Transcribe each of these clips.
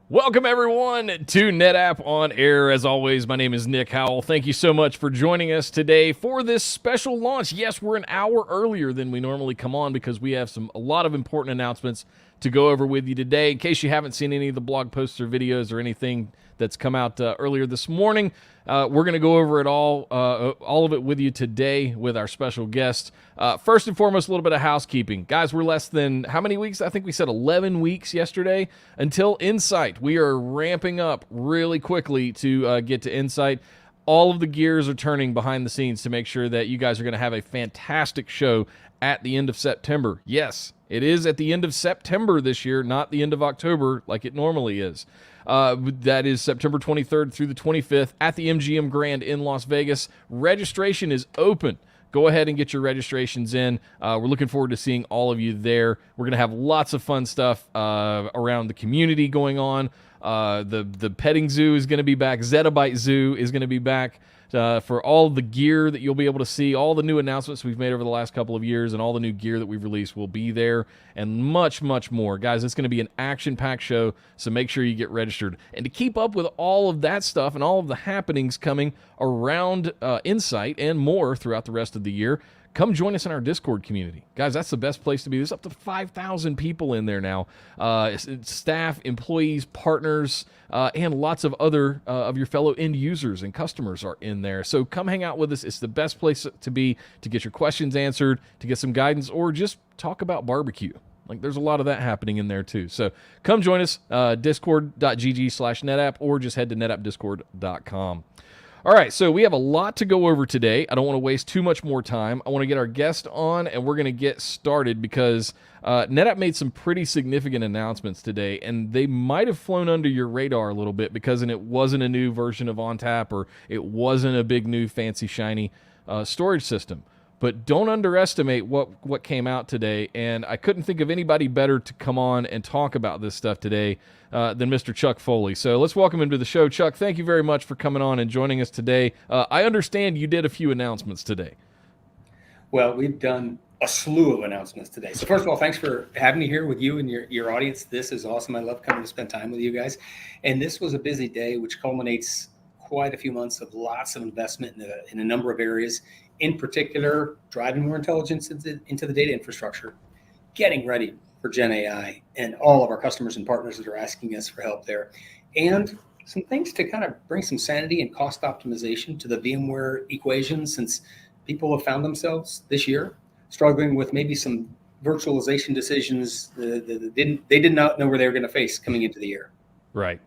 Welcome, everyone, to NetApp on Air. As always, my name is Nick Howell. Thank you so much for joining us today for this special launch. Yes, we're an hour earlier than we normally come on because we have a lot of important announcements to go over with you today. In case you haven't seen any of the blog posts or videos or anything that's come out earlier this morning, we're going to go over it all of it with you today with our special guest. First and foremost, a little bit of housekeeping. Guys, we're less than, how many weeks? I think we said 11 weeks yesterday until Insight. We are ramping up really quickly to get to Insight. All of the gears are turning behind the scenes to make sure that you guys are going to have a fantastic show at the end of September. Yes, it is at the end of September this year, not the end of October like it normally is. That is September 23rd through the 25th at the MGM Grand in Las Vegas. Registration is open. Go ahead and get your registrations in. We're looking forward to seeing all of you there. We're going to have lots of fun stuff around the community going on. The petting zoo is going to be back. Zettabyte Zoo is going to be back for all the gear that you'll be able to see. All the new announcements we've made over the last couple of years and all the new gear that we've released will be there, and much, much more. Guys, it's going to be an action-packed show, so make sure you get registered. And to keep up with all of that stuff and all of the happenings coming around Insight and more throughout the rest of the year, come join us in our Discord community. Guys, that's the best place to be. There's up to 5,000 people in there now. Staff, employees, partners, and lots of other of your fellow end users and customers are in there. So come hang out with us. It's the best place to be to get your questions answered, to get some guidance, or just talk about barbecue. Like, there's a lot of that happening in there too. So come join us, discord.gg/netapp, or just head to netappdiscord.com. All right, so we have a lot to go over today. I don't want to waste too much more time. I want to get our guest on, and we're going to get started because NetApp made some pretty significant announcements today, and they might have flown under your radar a little bit because it wasn't a new version of ONTAP, or it wasn't a big new fancy shiny storage system. But don't underestimate what came out today, and I couldn't think of anybody better to come on and talk about this stuff today than Mr. Chuck Foley. So let's welcome him to the show. Chuck, thank you very much for coming on and joining us today. I understand you did a few announcements today. Well, we've done a slew of announcements today. So first of all, thanks for having me here with you and your audience. This is awesome. I love coming to spend time with you guys. And this was a busy day, which culminates quite a few months of lots of investment in a number of areas. In particular, driving more intelligence into the data infrastructure, getting ready for GenAI, and all of our customers and partners that are asking us for help there, and some things to kind of bring some sanity and cost optimization to the VMware equation, since people have found themselves this year struggling with maybe some virtualization decisions that they did not know where they were going to face coming into the year. Right.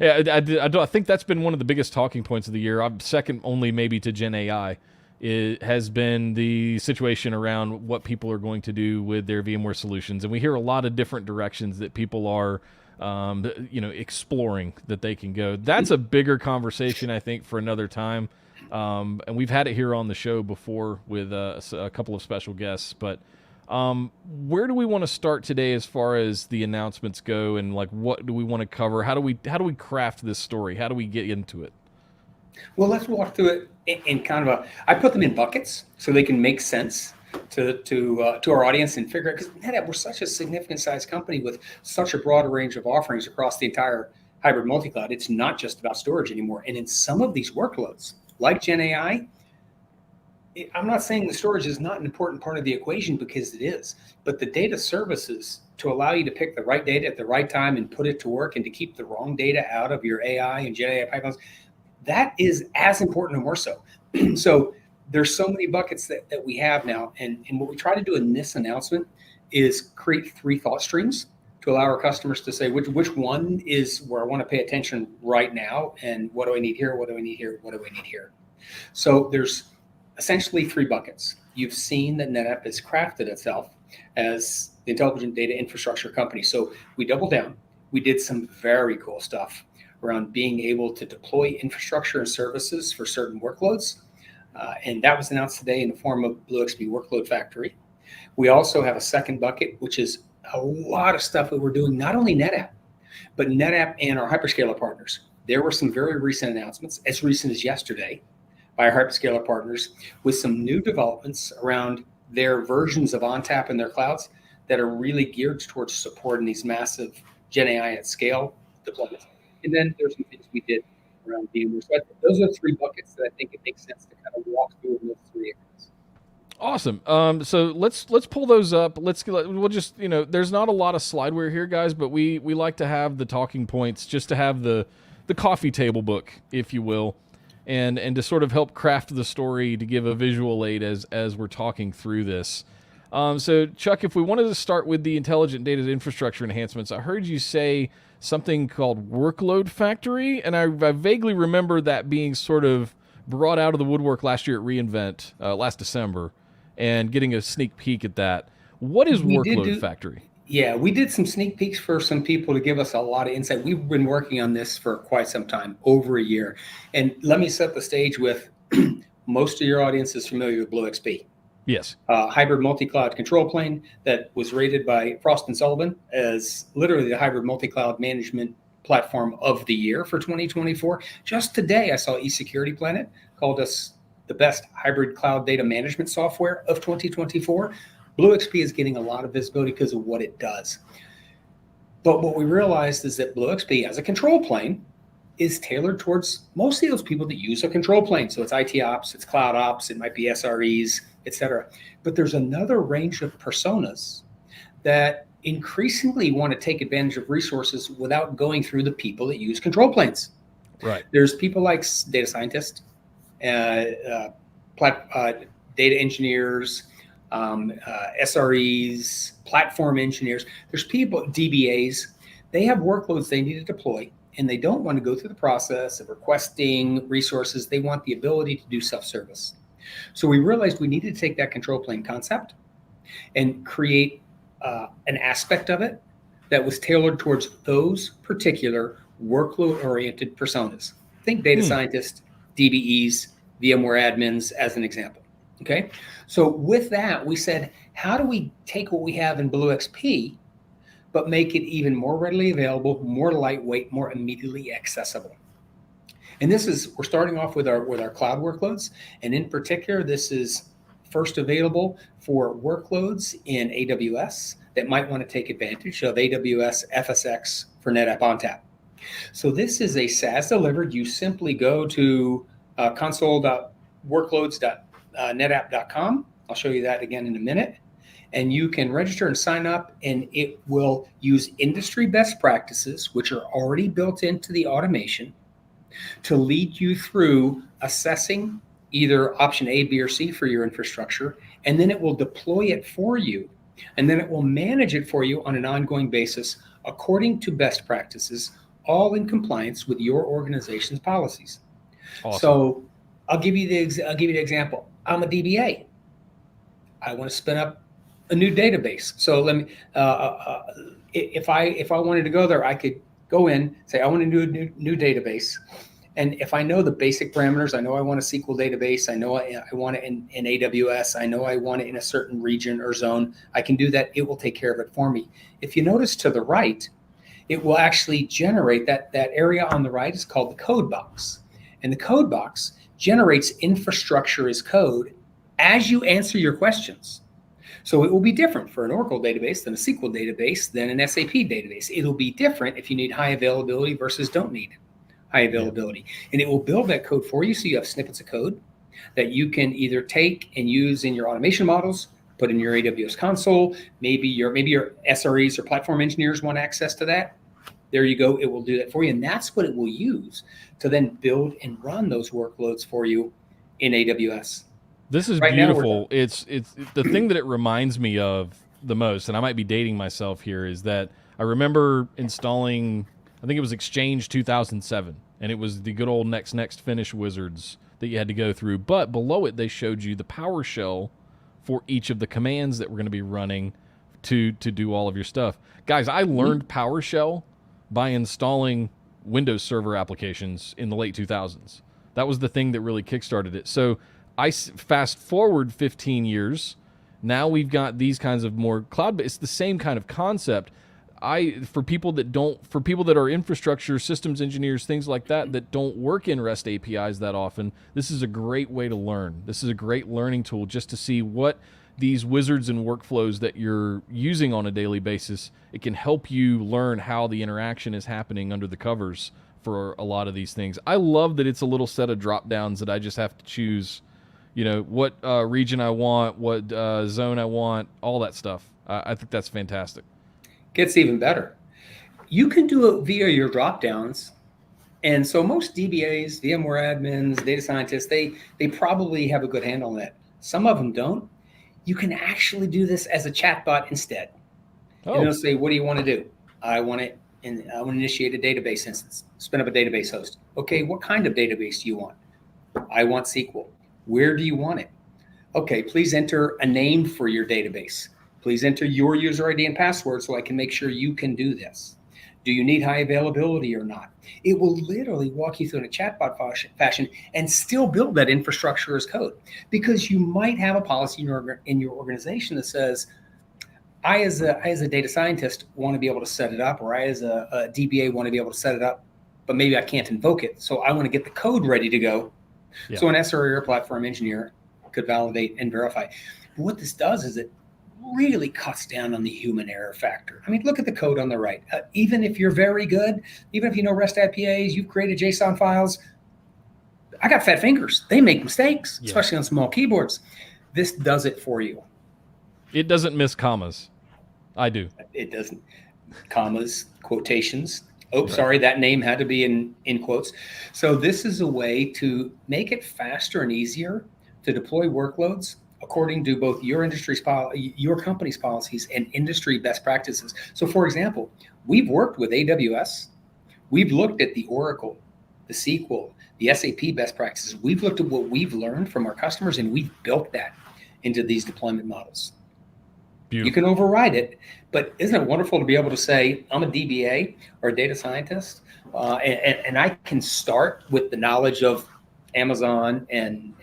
Yeah, I think that's been one of the biggest talking points of the year. I'm second only maybe to GenAI. It has been the situation around what people are going to do with their VMware solutions. And we hear a lot of different directions that people are exploring that they can go. That's a bigger conversation, I think, for another time. And we've had it here on the show before with a couple of special guests. But where do we want to start today as far as the announcements go, and like what do we want to cover? How do we craft this story? How do we get into it? Well, let's walk through it in kind of I put them in buckets so they can make sense to our audience and figure out, because NetApp, we're such a significant sized company with such a broad range of offerings across the entire hybrid multi-cloud. It's not just about storage anymore. And in some of these workloads, like GenAI, I'm not saying the storage is not an important part of the equation, because it is, but the data services to allow you to pick the right data at the right time and put it to work, and to keep the wrong data out of your AI and GenAI pipelines, that is as important or more so. So there's so many buckets that we have now. And what we try to do in this announcement is create 3 thought streams to allow our customers to say, which one is where I want to pay attention right now, and what do I need here, what do I need here, what do I need here? So there's essentially 3 buckets. You've seen that NetApp has crafted itself as the intelligent data infrastructure company. So we doubled down. We did some very cool stuff around being able to deploy infrastructure and services for certain workloads. And that was announced today in the form of BlueXP Workload Factory. We also have a second bucket, which is a lot of stuff that we're doing, not only NetApp, but NetApp and our hyperscaler partners. There were some very recent announcements, as recent as yesterday, by our hyperscaler partners, with some new developments around their versions of ONTAP in their clouds that are really geared towards supporting these massive GenAI at scale deployments. And then there's some things we did around VMware. So those are the three buckets that I think it makes sense to kind of walk through in those three areas. Awesome. So let's pull those up. We'll just, there's not a lot of slideware here, guys, but we like to have the talking points, just to have the coffee table book, if you will, and to sort of help craft the story, to give a visual aid as we're talking through this. So Chuck, if we wanted to start with the intelligent data infrastructure enhancements, I heard you say something called Workload Factory, and I vaguely remember that being sort of brought out of the woodwork last year at reInvent, last December, and getting a sneak peek at that. What is Workload Factory? Yeah, we did some sneak peeks for some people to give us a lot of insight. We've been working on this for quite some time, over a year. And let me set the stage with most of your audience is familiar with BlueXP. Yes. Hybrid multi-cloud control plane that was rated by Frost & Sullivan as literally the hybrid multi-cloud management platform of the year for 2024. Just today, I saw eSecurity Planet called us the best hybrid cloud data management software of 2024. BlueXP is getting a lot of visibility because of what it does. But what we realized is that BlueXP as a control plane is tailored towards mostly those people that use a control plane. So it's IT ops, it's cloud ops, it might be SREs, et cetera. But there's another range of personas that increasingly want to take advantage of resources without going through the people that use control planes. Right. There's people like data scientists, data engineers, SREs, platform engineers. There's people, DBAs, they have workloads they need to deploy, and they don't want to go through the process of requesting resources. They want the ability to do self-service. So we realized we needed to take that control plane concept and create an aspect of it that was tailored towards those particular workload-oriented personas. Think data scientists, DBEs, VMware admins as an example. Okay, so with that, we said, how do we take what we have in BlueXP, but make it even more readily available, more lightweight, more immediately accessible? And we're starting off with our cloud workloads. And in particular, this is first available for workloads in AWS that might want to take advantage of AWS FSx for NetApp ONTAP. So this is a SaaS delivered. You simply go to console.workloads.netapp.com. I'll show you that again in a minute. And you can register and sign up, and it will use industry best practices, which are already built into the automation, to lead you through assessing either option A, B, or C for your infrastructure, and then it will deploy it for you, and then it will manage it for you on an ongoing basis according to best practices, all in compliance with your organization's policies. Awesome. So I'll give you the example. I'm a DBA. I want to spin up a new database. So let me, if I wanted to go there, I could go in, say I want to do a new database, and if I know the basic parameters, I know I want a SQL database, I know I want it in AWS, I know I want it in a certain region or zone, I can do that. It will take care of it for me. If you notice to the right, it will actually generate that area on the right is called the code box. And the code box generates infrastructure as code as you answer your questions. So it will be different for an Oracle database than a SQL database than an SAP database. It'll be different if you need high availability versus don't need high availability. And it will build that code for you, so you have snippets of code that you can either take and use in your automation models, put in your AWS console. Maybe your SREs or platform engineers want access to that. There you go. It will do that for you. And that's what it will use to then build and run those workloads for you in AWS. This is beautiful. It's the thing that it reminds me of the most, and I might be dating myself here, is that I remember installing, I think it was Exchange 2007, and it was the good old next finish wizards that you had to go through. But below it, they showed you the PowerShell for each of the commands that were going to be running to do all of your stuff. Guys, I learned PowerShell by installing Windows Server applications in the late 2000s. That was the thing that really kickstarted it. So I fast forward 15 years. Now we've got these kinds of more cloud. It's the same kind of concept. For people that are infrastructure systems engineers, things like that don't work in REST APIs that often, this is a great way to learn. This is a great learning tool just to see what these wizards and workflows that you're using on a daily basis, it can help you learn how the interaction is happening under the covers for a lot of these things. I love that it's a little set of drop downs that I just have to choose, what region I want, what zone I want, all that stuff. I think that's fantastic. Gets even better. You can do it via your drop downs. And so most DBAs, VMware admins, data scientists, they probably have a good handle on that. Some of them don't. You can actually do this as a chatbot instead. Oh. And it'll say, what do you want to do? I want to initiate a database instance, spin up a database host. Okay, what kind of database do you want? I want SQL. Where do you want it? Okay, please enter a name for your database. Please enter your user ID and password so I can make sure you can do this. Do you need high availability or not? It will literally walk you through in a chatbot fashion and still build that infrastructure as code, because you might have a policy in your organization that says, I as a data scientist want to be able to set it up, or I as a DBA want to be able to set it up, but maybe I can't invoke it. So I want to get the code ready to go. Yeah. So an SRE or platform engineer could validate and verify. But what this does is it really cuts down on the human error factor. I mean, look at the code on the right. Even if you're very good, even if you know REST APIs, you've created JSON files, I got fat fingers. They make mistakes, especially on small keyboards. This does it for you. It doesn't miss commas. I do. It doesn't. Commas, quotations. Oh, right. Sorry, that name had to be in quotes. So this is a way to make it faster and easier to deploy workloads according to both your company's policies and industry best practices. So for example, we've worked with AWS. We've looked at the Oracle, the SQL, the SAP best practices. We've looked at what we've learned from our customers, and we've built that into these deployment models. Beautiful. You can override it, but isn't it wonderful to be able to say, I'm a DBA or a data scientist, and I can start with the knowledge of Amazon and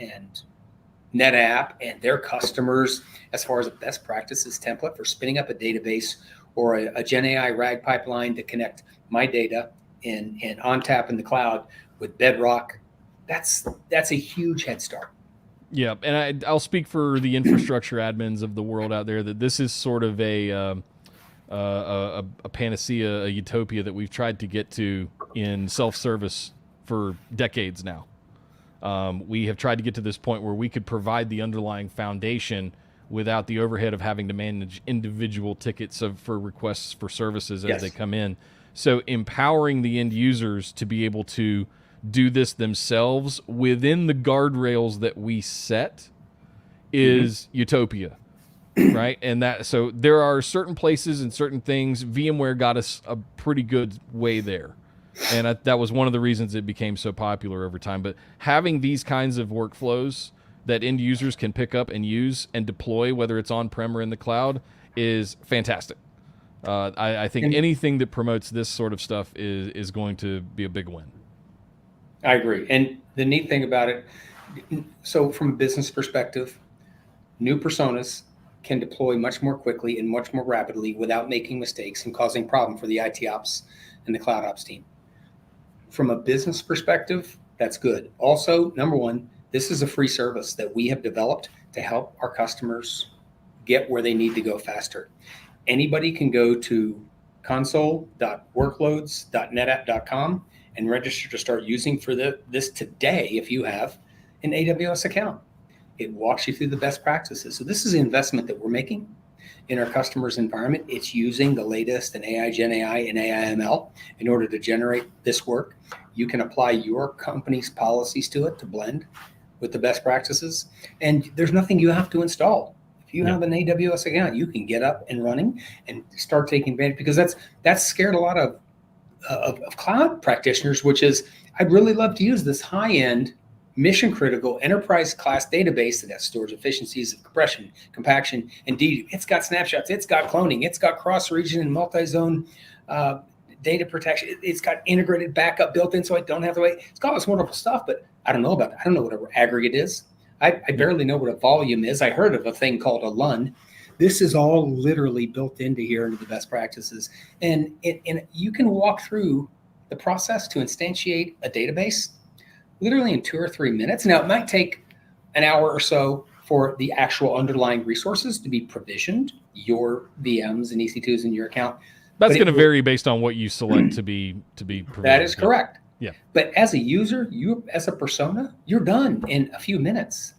NetApp and their customers as far as a best practices template for spinning up a database or a GenAI RAG pipeline to connect my data in ONTAP in the cloud with Bedrock. That's a huge head start. Yeah, and I'll speak for the infrastructure admins of the world out there that this is sort of a panacea, a utopia that we've tried to get to in self-service for decades now. We have tried to get to this point where we could provide the underlying foundation without the overhead of having to manage individual tickets for requests for services as they come in. So empowering the end users to be able to do this themselves within the guardrails that we set is utopia, right? And so there are certain places and certain things. VMware got us a pretty good way there. And that was one of the reasons it became so popular over time. But having these kinds of workflows that end users can pick up and use and deploy, whether it's on-prem or in the cloud, is fantastic. I think anything that promotes this sort of stuff is going to be a big win. I agree. And the neat thing about it, so from a business perspective, new personas can deploy much more quickly and much more rapidly without making mistakes and causing problem for the IT ops and the cloud ops team. From a business perspective, that's good. Also, number one, this is a free service that we have developed to help our customers get where they need to go faster. Anybody can go to console.workloads.netapp.com and register to start using for this today if you have an AWS account. It walks you through the best practices. So this is an investment that we're making in our customers' environment. It's using the latest in AI, GenAI, and AI/ML in order to generate this work. You can apply your company's policies to it to blend with the best practices. And there's nothing you have to install. If you have an AWS account, you can get up and running and start taking advantage, because that's scared a lot of cloud practitioners, which is, I'd really love to use this high-end, mission-critical, enterprise-class database that stores efficiencies of compression, compaction, and it's got snapshots, it's got cloning, it's got cross-region and multi-zone data protection, it's got integrated backup built in so I don't have to wait. It's got all this wonderful stuff, but I don't know about it. I don't know what an aggregate is. I barely know what a volume is. I heard of a thing called a LUN. This is all literally built into here into the best practices. And you can walk through the process to instantiate a database literally in 2 or 3 minutes. Now, it might take an hour or so for the actual underlying resources to be provisioned, your VMs and EC2s in your account. That's going to vary based on what you select to be provisioned. That is correct. Yeah. But as a user, you as a persona, you're done in a few minutes,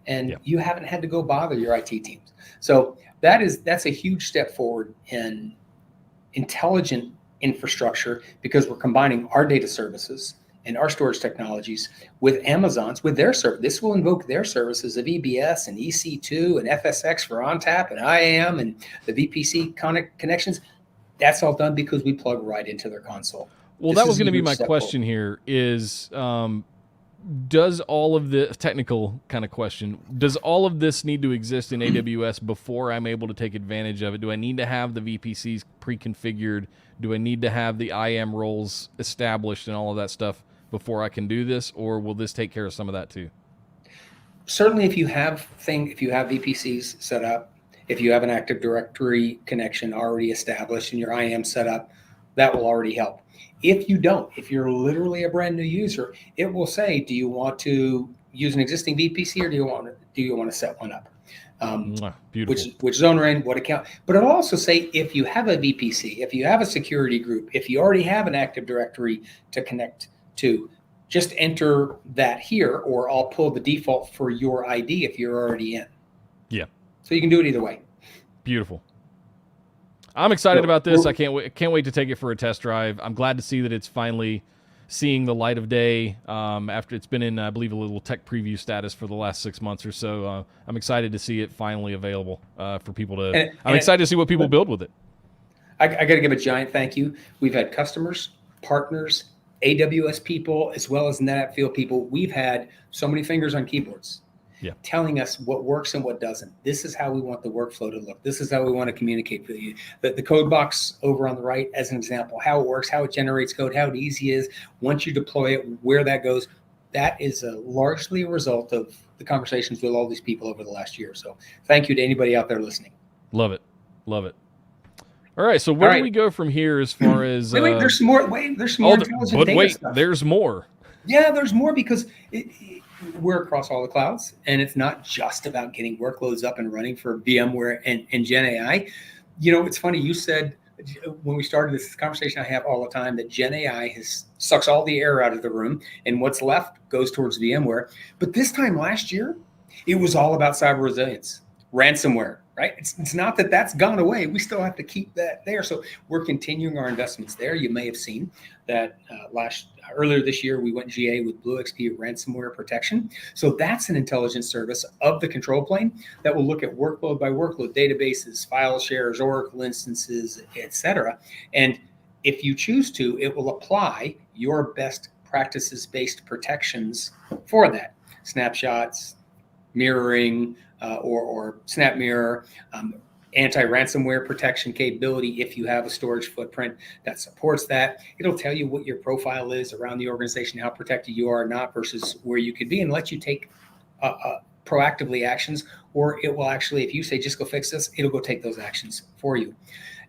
and you haven't had to go bother your IT teams. So that's a huge step forward in intelligent infrastructure, because we're combining our data services and our storage technologies with Amazon's, with their service. This will invoke their services of EBS and EC2 and FSX for ONTAP and IAM and the VPC connections. That's all done because we plug right into their console. Well, that was going to be my question here is, does all of the technical kind of question, does all of this need to exist in AWS before I'm able to take advantage of it? Do I need to have the VPCs pre-configured? Do I need to have the IAM roles established and all of that stuff before I can do this? Or will this take care of some of that too? Certainly, if you have VPCs set up, if you have an Active Directory connection already established and your IAM set up, that will already help. If you don't, if you're literally a brand new user, it will say, do you want to use an existing VPC or do you want to set one up? Which zone we're in, what account. But it'll also say if you have a VPC, if you have a security group, if you already have an Active Directory to connect to, just enter that here, or I'll pull the default for your ID if you're already in. Yeah. So you can do it either way. Beautiful. I'm excited about this. I can't wait to take it for a test drive. I'm glad to see that it's finally seeing the light of day after it's been in, I believe, a little tech preview status for the last 6 months or so. I'm excited to see it finally available for people to. I'm excited to see what people build with it. I got to give a giant thank you. We've had customers, partners, AWS people, as well as NetApp field people. We've had so many fingers on keyboards. Telling us what works and what doesn't. This is how we want the workflow to look. This is how we want to communicate with you. The code box over on the right, as an example, how it works, how it generates code, how easy it is once you deploy it, where that goes. That is largely a result of the conversations with all these people over the last year. So thank you to anybody out there listening. Love it. Love it. All right. So where do we go from here as far as... wait, there's some more. There's some more intelligent data stuff. There's more. Yeah, there's more, because we're across all the clouds, and it's not just about getting workloads up and running for VMware and GenAI. You know, it's funny, you said when we started this conversation I have all the time that GenAI sucks all the air out of the room, and what's left goes towards VMware. But this time last year, it was all about cyber resilience, ransomware, right? It's not that that's gone away. We still have to keep that there. So we're continuing our investments there. You may have seen that earlier this year, we went GA with BlueXP ransomware protection. So that's an intelligence service of the control plane that will look at workload by workload, databases, file shares, Oracle instances, etc. And if you choose to, it will apply your best practices-based protections for that. Snapshots, mirroring, or snap mirror, anti-ransomware protection capability if you have a storage footprint that supports that. It'll tell you what your profile is around the organization, how protected you are or not versus where you could be, and let you take proactively actions, or it will actually, if you say, just go fix this, it'll go take those actions for you.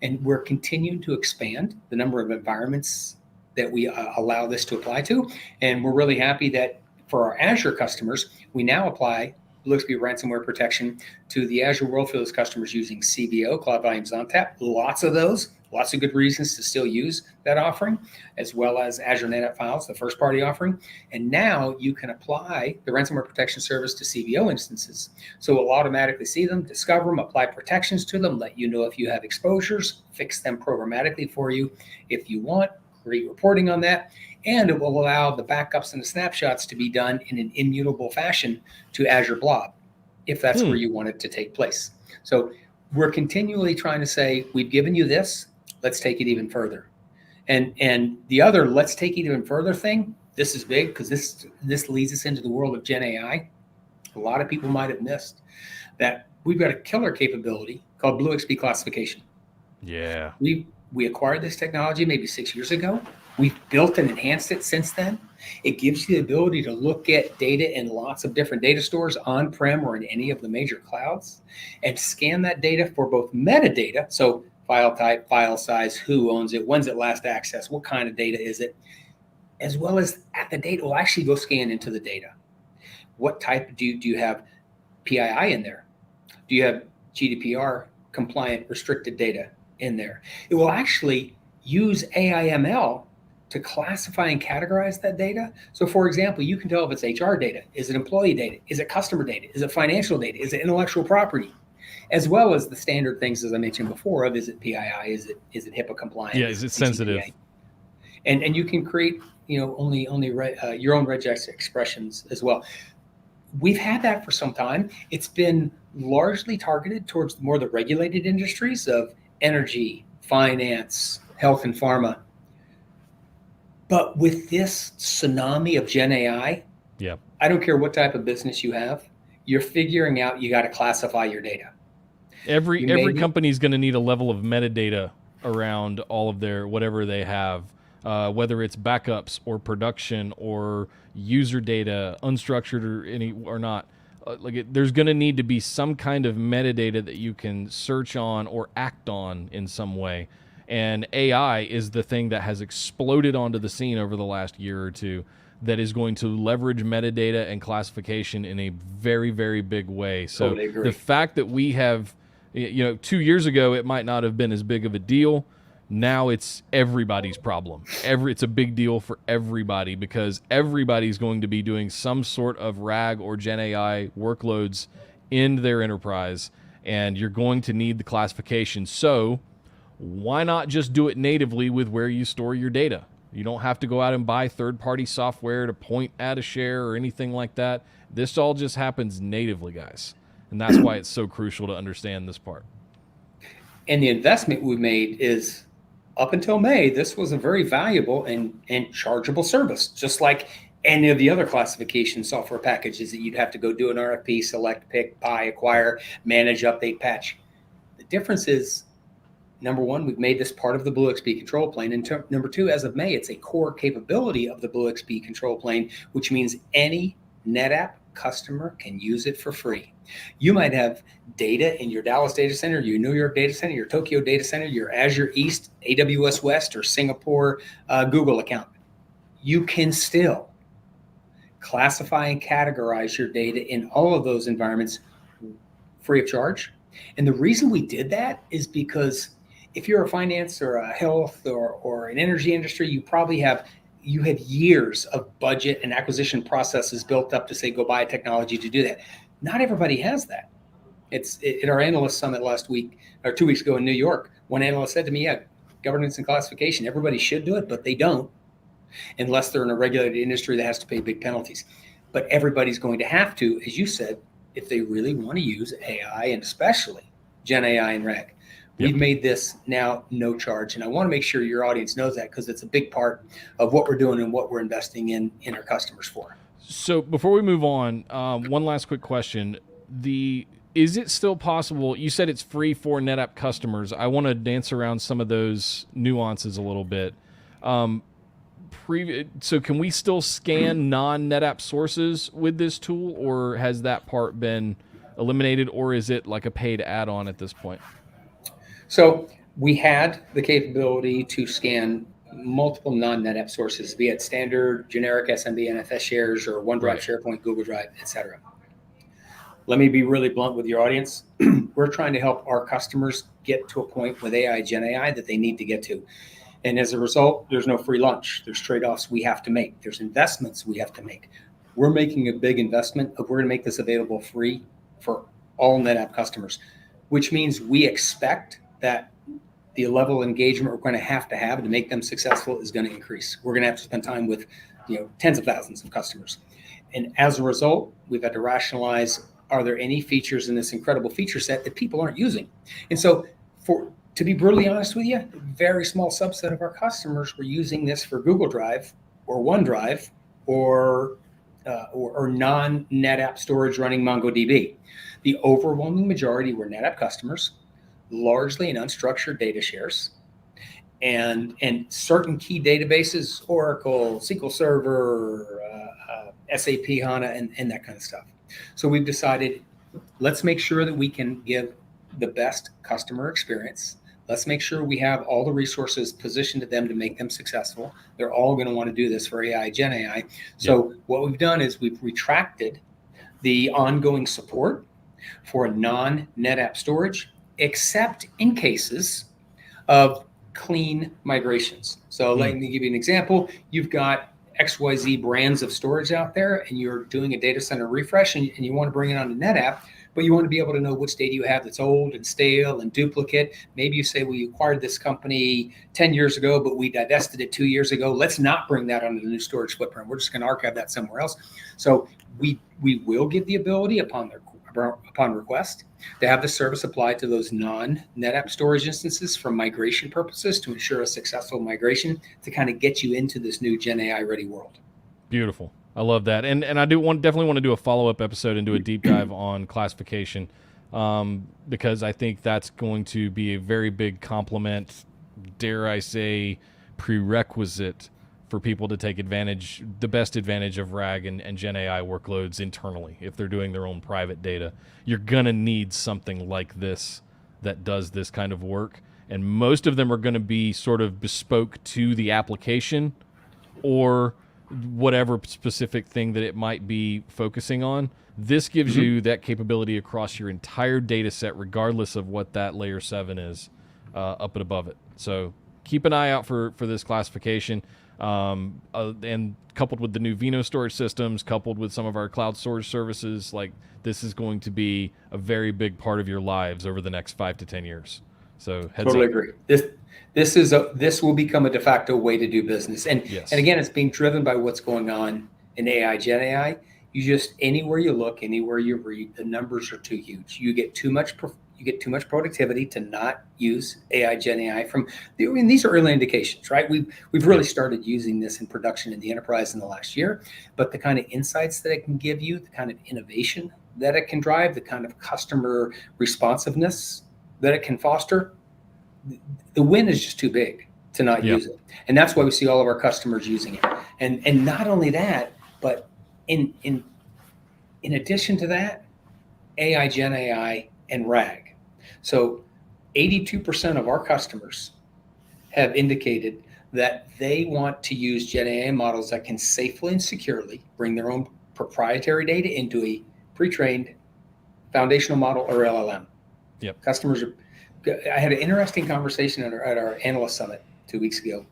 And we're continuing to expand the number of environments that we allow this to apply to. And we're really happy that for our Azure customers, we now apply BlueXP ransomware protection to the Azure world for those customers using CVO, Cloud Volumes ONTAP. Lots of those, lots of good reasons to still use that offering, as well as Azure NetApp Files, the first party offering. And now you can apply the ransomware protection service to CVO instances. So it'll automatically see them, discover them, apply protections to them, let you know if you have exposures, fix them programmatically for you if you want, create reporting on that. And it will allow the backups and the snapshots to be done in an immutable fashion to Azure Blob, if that's where you want it to take place. So we're continually trying to say, we've given you this, let's take it even further. And the other let's take it even further thing, this is big because this leads us into the world of GenAI. A lot of people might have missed that we've got a killer capability called BlueXP classification. Yeah. We acquired this technology maybe 6 years ago. We've built and enhanced it since then. It gives you the ability to look at data in lots of different data stores on-prem or in any of the major clouds and scan that data for both metadata, so file type, file size, who owns it, when's it last accessed, what kind of data is it, as well as at the data, we'll actually go scan into the data. What type do you have PII in there? Do you have GDPR compliant restricted data in there? It will actually use AI/ML to classify and categorize that data. So for example, you can tell if it's HR data, is it employee data, is it customer data, is it financial data, is it intellectual property, as well as the standard things, as I mentioned before, of is it PII, is it HIPAA compliant, Yeah, is it sensitive? And you can create, only your own regex expressions as well. We've had that for some time. It's been largely targeted towards more the regulated industries of energy, finance, health, and pharma. But with this tsunami of Gen AI, I don't care what type of business you have, you're figuring out you got to classify your data. Every company is going to need a level of metadata around all of their whatever they have, whether it's backups or production or user data, unstructured or not. There's going to need to be some kind of metadata that you can search on or act on in some way. And AI is the thing that has exploded onto the scene over the last year or two that is going to leverage metadata and classification in a very, very big way. So the fact that we have, 2 years ago, it might not have been as big of a deal. Now it's everybody's problem. It's a big deal for everybody because everybody's going to be doing some sort of RAG or GenAI workloads in their enterprise, and you're going to need the classification. So why not just do it natively with where you store your data? You don't have to go out and buy third-party software to point at a share or anything like that. This all just happens natively, guys. And that's why it's so crucial to understand this part. And the investment we made is, up until May, this was a very valuable and chargeable service, just like any of the other classification software packages that you'd have to go do an RFP, select, pick, buy, acquire, manage, update, patch. The difference is, number one, we've made this part of the BlueXP control plane. And number two, as of May, it's a core capability of the BlueXP control plane, which means any NetApp customer can use it for free. You might have data in your Dallas data center, your New York data center, your Tokyo data center, your Azure East, AWS West, or Singapore Google account. You can still classify and categorize your data in all of those environments free of charge. And the reason we did that is because if you're a finance or a health or an energy industry, you probably have years of budget and acquisition processes built up to say, go buy a technology to do that. Not everybody has that. At our analyst summit last week or 2 weeks ago in New York, one analyst said to me, yeah, governance and classification, everybody should do it, but they don't unless they're in a regulated industry that has to pay big penalties. But everybody's going to have to, as you said, if they really want to use AI and especially Gen AI and RAG. We've made this now no charge. And I want to make sure your audience knows that because it's a big part of what we're doing and what we're investing in our customers for. So before we move on, one last quick question. Is it still possible? You said it's free for NetApp customers. I want to dance around some of those nuances a little bit. So can we still scan non-NetApp sources with this tool, or has that part been eliminated, or is it like a paid add-on at this point? So we had the capability to scan multiple non-NetApp sources, be it standard, generic SMB, NFS shares, or OneDrive, right, SharePoint, Google Drive, etc. Let me be really blunt with your audience. We're trying to help our customers get to a point with AI, Gen AI that they need to get to. And as a result, there's no free lunch. There's trade-offs we have to make. There's investments we have to make. We're making a big investment of we're going to make this available free for all NetApp customers, which means we expect that the level of engagement we're going to have to make them successful is going to increase. We're going to have to spend time with tens of thousands of customers. And as a result, we've had to rationalize, are there any features in this incredible feature set that people aren't using? And so to be brutally honest with you, a very small subset of our customers were using this for Google Drive or OneDrive or non-NetApp storage running MongoDB. The overwhelming majority were NetApp customers, largely in unstructured data shares, and certain key databases, Oracle, SQL Server, SAP HANA, and that kind of stuff. So we've decided, let's make sure that we can give the best customer experience. Let's make sure we have all the resources positioned to them to make them successful. They're all going to want to do this for AI, Gen AI. So what we've done is we've retracted the ongoing support for a non-NetApp storage, except in cases of clean migrations. So let me give you an example. You've got XYZ brands of storage out there, and you're doing a data center refresh, and you want to bring it onto NetApp, but you want to be able to know which data you have that's old and stale and duplicate. Maybe you say, well, you acquired this company 10 years ago, but we divested it 2 years ago. Let's not bring that onto the new storage footprint. We're just going to archive that somewhere else. So we will give the ability upon request to have the service applied to those non-NetApp storage instances for migration purposes to ensure a successful migration to kind of get you into this new GenAI ready world. Beautiful. I love that. And I definitely want to do a follow-up episode and do a deep dive on classification, because I think that's going to be a very big complement, dare I say, prerequisite for people to take the best advantage of RAG and GenAI workloads internally. If they're doing their own private data, you're going to need something like this that does this kind of work. And most of them are going to be sort of bespoke to the application or whatever specific thing that it might be focusing on. This gives you that capability across your entire data set, regardless of what that layer 7 is up and above it. So keep an eye out for this classification. And coupled with the new Vino storage systems, coupled with some of our cloud storage services, like this is going to be a very big part of your lives over the next 5 to 10 years. So totally agree. This will become a de facto way to do business. And again, it's being driven by what's going on in AI, GenAI. You just, anywhere you look, anywhere you read, the numbers are too huge. You get too much productivity to not use AI, GenAI these are early indications, right? We've really started using this in production in the enterprise in the last year, but the kind of insights that it can give you, the kind of innovation that it can drive, the kind of customer responsiveness that it can foster, the win is just too big to not use it. And that's why we see all of our customers using it. And not only that, but in addition to that, AI, GenAI, and RAG. So 82% of our customers have indicated that they want to use GenAI models that can safely and securely bring their own proprietary data into a pre-trained foundational model or LLM. Yep. Customers I had an interesting conversation at our analyst summit 2 weeks ago,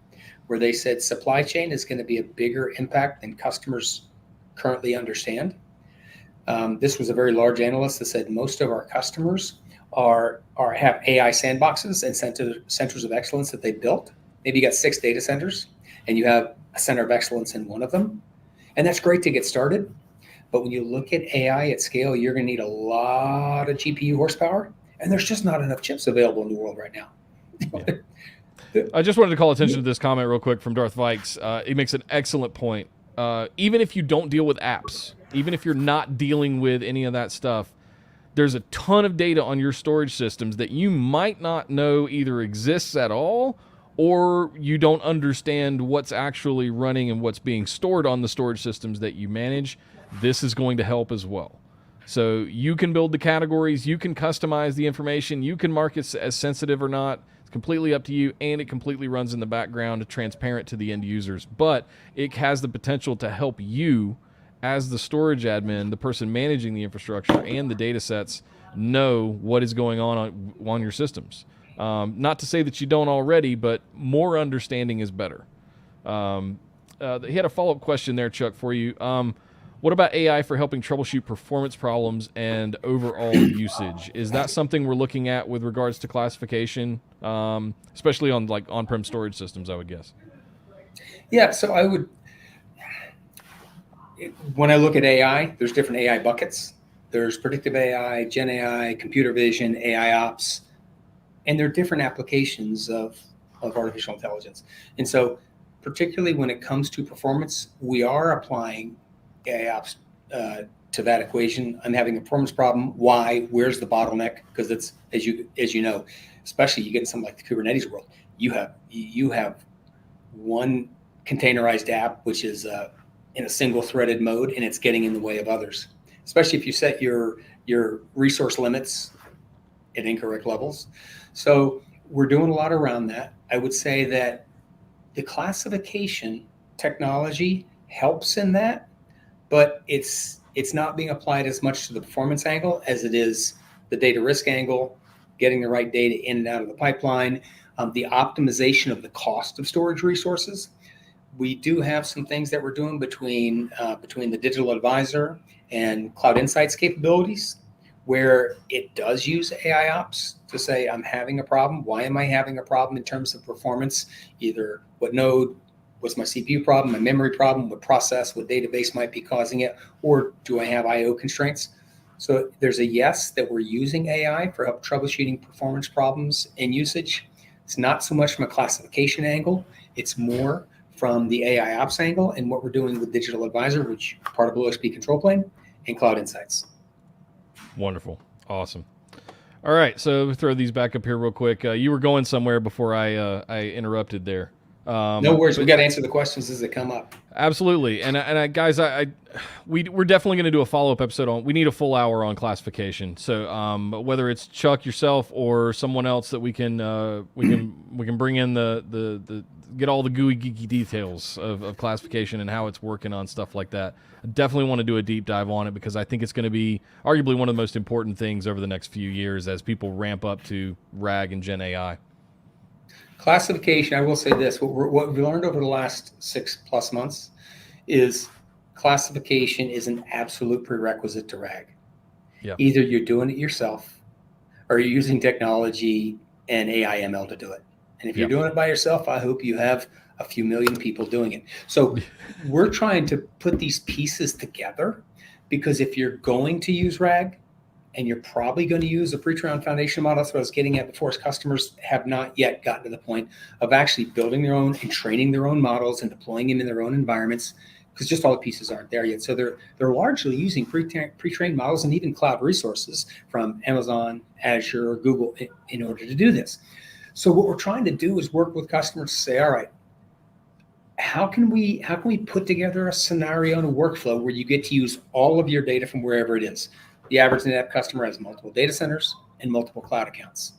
where they said supply chain is going to be a bigger impact than customers currently understand. This was a very large analyst that said most of our customers have AI sandboxes and centers of excellence that they built. Maybe you got 6 data centers and you have a center of excellence in one of them. And that's great to get started. But when you look at AI at scale, you're going to need a lot of GPU horsepower. And there's just not enough chips available in the world right now. I just wanted to call attention to this comment real quick from Darth Vikes. He makes an excellent point. Even if you don't deal with apps, even if you're not dealing with any of that stuff, there's a ton of data on your storage systems that you might not know either exists at all, or you don't understand what's actually running and what's being stored on the storage systems that you manage. This is going to help as well. So you can build the categories, you can customize the information, you can mark it as sensitive or not. It's completely up to you, and it completely runs in the background, transparent to the end users. But it has the potential to help you as the storage admin, the person managing the infrastructure and the data sets, know what is going on your systems. Not to say that you don't already, but more understanding is better. He had a follow-up question there, Chuck, for you. What about AI for helping troubleshoot performance problems and overall usage? Is that something we're looking at with regards to classification, especially on like on-prem storage systems, I would guess? Yeah, so when I look at AI, there's different AI buckets. There's predictive AI, Gen AI, computer vision, AI ops, and there are different applications of artificial intelligence. And so particularly when it comes to performance, we are applying AI ops to that equation. I'm having a performance problem. Why? Where's the bottleneck? Because it's, as you know, especially you get in something like the Kubernetes world, you have one containerized app which is in a single threaded mode, and it's getting in the way of others. Especially if you set your resource limits at incorrect levels. So we're doing a lot around that. I would say that the classification technology helps in that. but it's not being applied as much to the performance angle as it is the data risk angle, getting the right data in and out of the pipeline, the optimization of the cost of storage resources. We do have some things that we're doing between the digital advisor and Cloud Insights capabilities, where it does use AI ops to say, I'm having a problem. Why am I having a problem in terms of performance? Either what node, what's my CPU problem, my memory problem, what process, what database might be causing it, or do I have IO constraints? So there's a yes that we're using AI for help troubleshooting performance problems and usage. It's not so much from a classification angle. It's more from the AI ops angle and what we're doing with Digital Advisor, which is part of BlueXP Control Plane, and Cloud Insights. Wonderful. Awesome. All right, so throw these back up here real quick. You were going somewhere before I interrupted there. No worries. We got to answer the questions as they come up. Absolutely. And guys, we're definitely going to do a follow-up episode on. We need a full hour on classification. So whether it's Chuck, yourself, or someone else that we can bring in the get all the gooey geeky details of classification and how it's working on stuff like that. I definitely want to do a deep dive on it because I think it's going to be arguably one of the most important things over the next few years as people ramp up to RAG and GenAI. Classification, I will say this, what we learned over the last 6+ months is classification is an absolute prerequisite to RAG. Yeah. Either you're doing it yourself or you're using technology and AI ML to do it. And if you're doing it by yourself, I hope you have a few million people doing it. So we're trying to put these pieces together because if you're going to use RAG, and you're probably going to use a pre-trained foundation model. That's what I was getting at before. Customers have not yet gotten to the point of actually building their own and training their own models and deploying them in their own environments because just all the pieces aren't there yet. So they're largely using pre-trained models and even cloud resources from Amazon, Azure, or Google in order to do this. So what we're trying to do is work with customers to say, all right, how can we put together a scenario and a workflow where you get to use all of your data from wherever it is? The average NetApp customer has multiple data centers and multiple cloud accounts.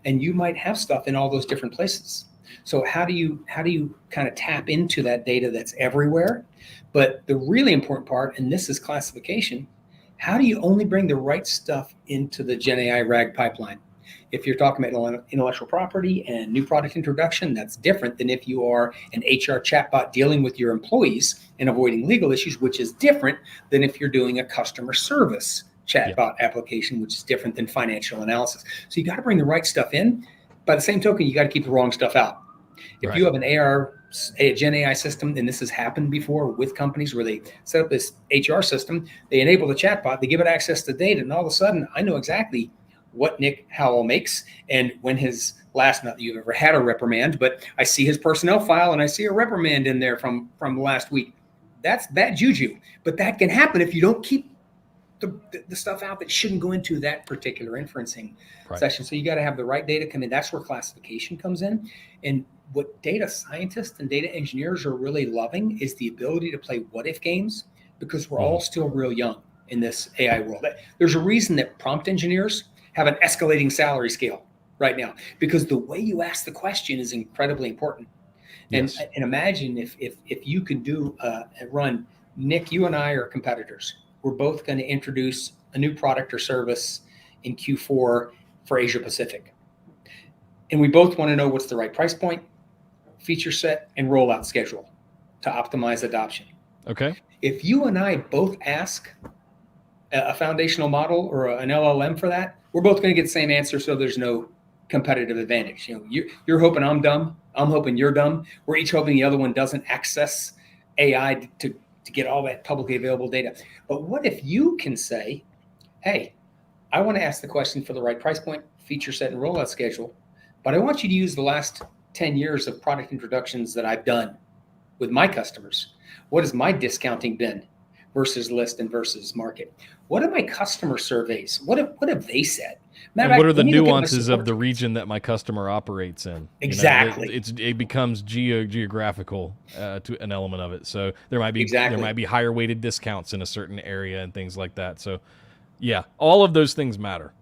And you might have stuff in all those different places. So how do you kind of tap into that data that's everywhere? But the really important part, and this is classification, how do you only bring the right stuff into the GenAI RAG pipeline? If you're talking about intellectual property and new product introduction, that's different than if you are an HR chatbot dealing with your employees and avoiding legal issues, which is different than if you're doing a customer service chatbot application, which is different than financial analysis. So you got to bring the right stuff in. By the same token, you got to keep the wrong stuff out. If you have a GenAI system, and this has happened before with companies where they set up this HR system, they enable the chatbot, they give it access to data, and all of a sudden, I know exactly what Nick Howell makes and when his last, not that you've ever had a reprimand, but I see his personnel file and I see a reprimand in there from last week. That's bad juju, but that can happen if you don't keep the stuff out that shouldn't go into that particular inferencing session. So you got to have the right data come in. That's where classification comes in. And what data scientists and data engineers are really loving is the ability to play what if games because we're all still real young in this AI world. There's a reason that prompt engineers have an escalating salary scale right now because the way you ask the question is incredibly important. And imagine if you could do run, Nick, you and I are competitors. We're both going to introduce a new product or service in Q4 for Asia Pacific. And we both want to know what's the right price point, feature set, and rollout schedule to optimize adoption. Okay. If you and I both ask a foundational model or an LLM for that, we're both going to get the same answer, so there's no competitive advantage. You know, you're hoping I'm dumb. I'm hoping you're dumb. We're each hoping the other one doesn't access AI to get all that publicly available data. But what if you can say, hey, I want to ask the question for the right price point, feature set, and rollout schedule, but I want you to use the last 10 years of product introductions that I've done with my customers. What has my discounting been versus list and versus market? What are my customer surveys? What have they said? And what are the nuances of the region that my customer operates in? Exactly. You know, it becomes geographical to an element of it. So there might be higher weighted discounts in a certain area and things like that. So yeah, all of those things matter,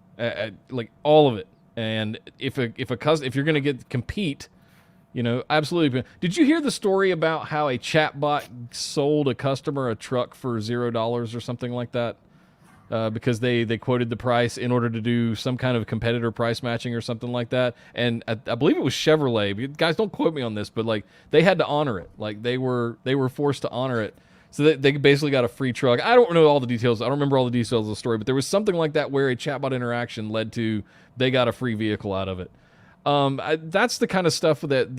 like all of it. And if you're going to compete Absolutely. Did you hear the story about how a chatbot sold a customer a truck for $0 or something like that? Because they quoted the price in order to do some kind of competitor price matching or something like that. And I believe it was Chevrolet. Guys, don't quote me on this, but like they had to honor it. Like they were forced to honor it. So they basically got a free truck. I don't know all the details. I don't remember all the details of the story, but there was something like that where a chatbot interaction led to they got a free vehicle out of it. That's the kind of stuff that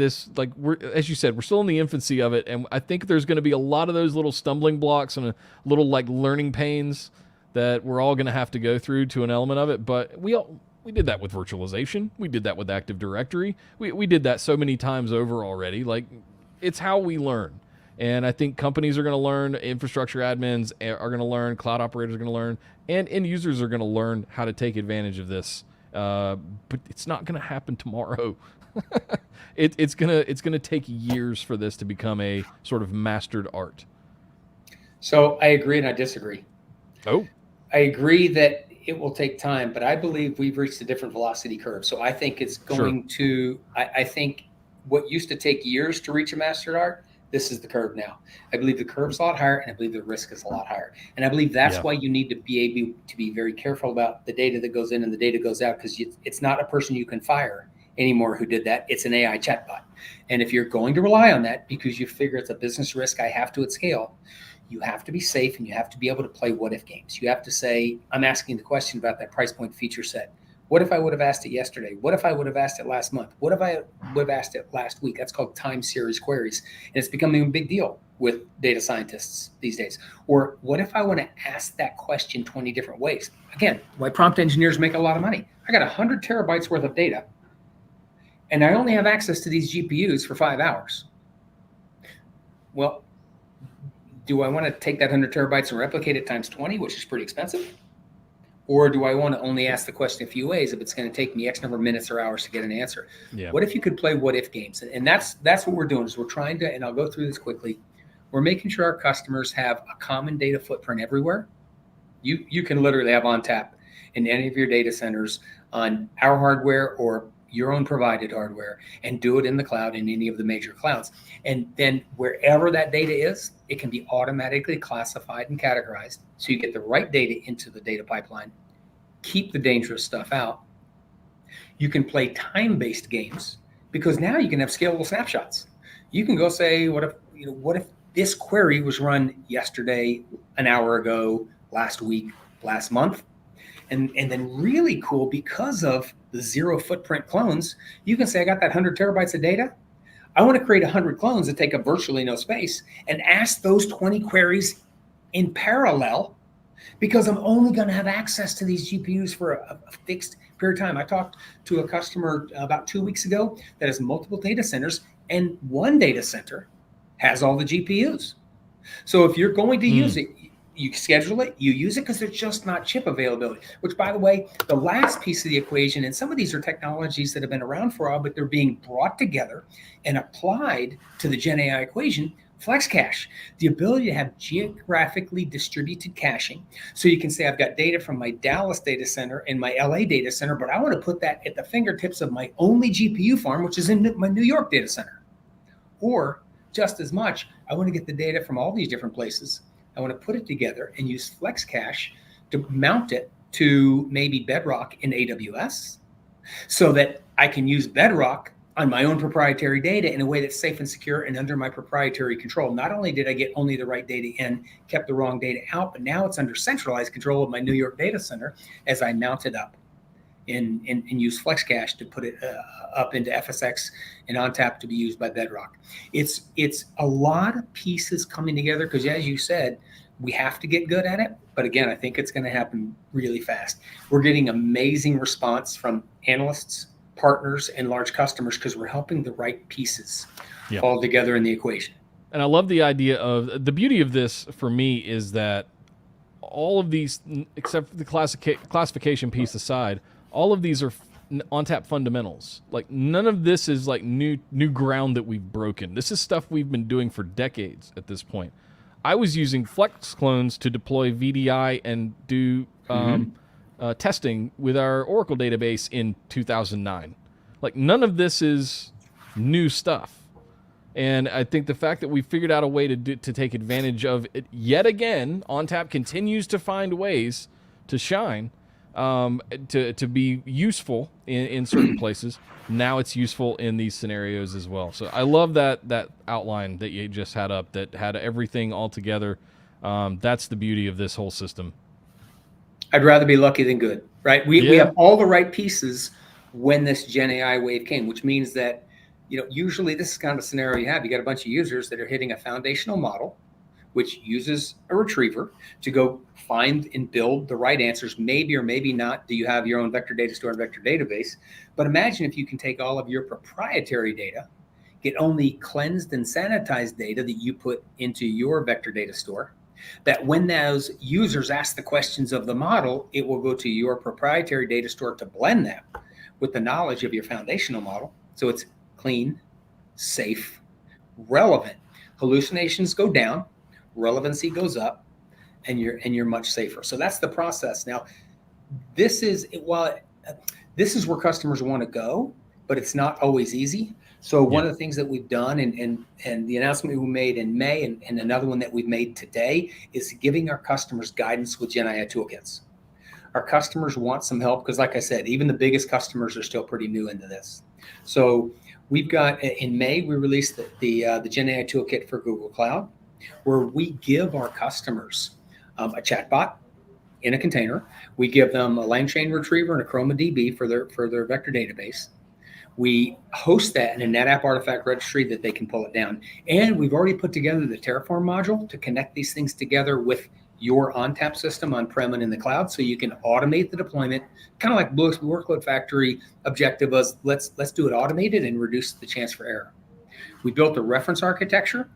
as you said, we're still in the infancy of it, and I think there's going to be a lot of those little stumbling blocks and little like learning pains that we're all going to have to go through to an element of it. But we did that with virtualization. We did that with Active Directory. We did that so many times over already. Like, it's how we learn. And I think companies are going to learn, infrastructure admins are going to learn, cloud operators are going to learn, and end users are going to learn how to take advantage of this. But it's not going to happen tomorrow. It's gonna take years for this to become a sort of mastered art. So I agree and I disagree. Oh. I agree that it will take time, but I believe we've reached a different velocity curve. So I think it's going to, I think what used to take years to reach a mastered art, this is the curve now. I believe the curve's a lot higher, and I believe the risk is a lot higher. And I believe that's why you need to be able to be very careful about the data that goes in and the data goes out, because it's not a person you can fire anymore who did that. It's an AI chatbot. And if you're going to rely on that because you figure it's a business risk I have to at scale, you have to be safe and you have to be able to play what if games. You have to say, I'm asking the question about that price point feature set. What if I would have asked it yesterday? What if I would have asked it last month? What if I would have asked it last week? That's called time series queries. And it's becoming a big deal with data scientists these days. Or what if I want to ask that question 20 different ways? Again, why prompt engineers make a lot of money. I got 100 terabytes worth of data, and I only have access to these GPUs for 5 hours. Well, do I want to take that 100 terabytes and replicate it times 20, which is pretty expensive? Or do I want to only ask the question a few ways if it's going to take me X number of minutes or hours to get an answer? Yeah. What if you could play what if games? And that's what we're doing, is we're trying to, and I'll go through this quickly, we're making sure our customers have a common data footprint everywhere. You can literally have ONTAP in any of your data centers on our hardware or your own provided hardware, and do it in the cloud in any of the major clouds. And then wherever that data is, it can be automatically classified and categorized. So you get the right data into the data pipeline, keep the dangerous stuff out. You can play time-based games, because now you can have scalable snapshots. You can go say, what if this query was run yesterday, an hour ago, last week, last month? And then really cool, because of the zero footprint clones, you can say, I got that 100 terabytes of data. I want to create 100 clones that take up virtually no space and ask those 20 queries in parallel, because I'm only going to have access to these GPUs for a fixed period of time. I talked to a customer about 2 weeks ago that has multiple data centers, and one data center has all the GPUs. So if you're going to use it, you schedule it, you use it, because there's just not chip availability, which, by the way, the last piece of the equation, and some of these are technologies that have been around for a while, but they're being brought together and applied to the GenAI equation, flex cache, the ability to have geographically distributed caching. So you can say, I've got data from my Dallas data center and my LA data center, but I want to put that at the fingertips of my only GPU farm, which is in my New York data center. Or just as much, I want to get the data from all these different places. I want to put it together and use flex cache to mount it to maybe Bedrock in AWS, so that I can use Bedrock on my own proprietary data in a way that's safe and secure and under my proprietary control. Not only did I get only the right data in, kept the wrong data out, but now it's under centralized control of my New York data center as I mount it up and use flex cache to put it up into FSX and ONTAP to be used by Bedrock. It's a lot of pieces coming together, because as you said, we have to get good at it. But again, I think it's going to happen really fast. We're getting amazing response from analysts, partners, and large customers, because we're helping the right pieces all together in the equation. And I love the idea of, the beauty of this for me is that all of these, except for the classification piece aside, all of these are ONTAP fundamentals. Like, none of this is like new ground that we've broken. This is stuff we've been doing for decades at this point. I was using flex clones to deploy VDI and do testing with our Oracle database in 2009. Like, none of this is new stuff. And I think the fact that we figured out a way to take advantage of it yet again, ONTAP continues to find ways to shine, to be useful in certain places. Now it's useful in these scenarios as well. So I love that outline that you just had up that had everything all together. That's the beauty of this whole system. I'd rather be lucky than good, right? We have all the right pieces when this GenAI wave came, which means that, usually this is kind of a scenario you have. You got a bunch of users that are hitting a foundational model, which uses a retriever to go find and build the right answers. Maybe or maybe not do you have your own vector data store and vector database. But imagine if you can take all of your proprietary data, get only cleansed and sanitized data that you put into your vector data store, that when those users ask the questions of the model, it will go to your proprietary data store to blend that with the knowledge of your foundational model. So it's clean, safe, relevant. Hallucinations go down, relevancy goes up, and you're much safer. So that's the process. Now, this is where customers want to go, but it's not always easy. So one of the things that we've done, and the announcement we made in May, and another one that we've made today, is giving our customers guidance with GenAI toolkits. Our customers want some help because, like I said, even the biggest customers are still pretty new into this. So we've got, in May, we released the GenAI toolkit for Google Cloud, where we give our customers a chatbot in a container. We give them a LangChain retriever and a Chroma DB for their vector database. We host that in a NetApp artifact registry that they can pull it down. And we've already put together the Terraform module to connect these things together with your ONTAP system on-prem and in the cloud, so you can automate the deployment, kind of like BlueXP Workload Factory objective was, let's do it automated and reduce the chance for error. We built a reference architecture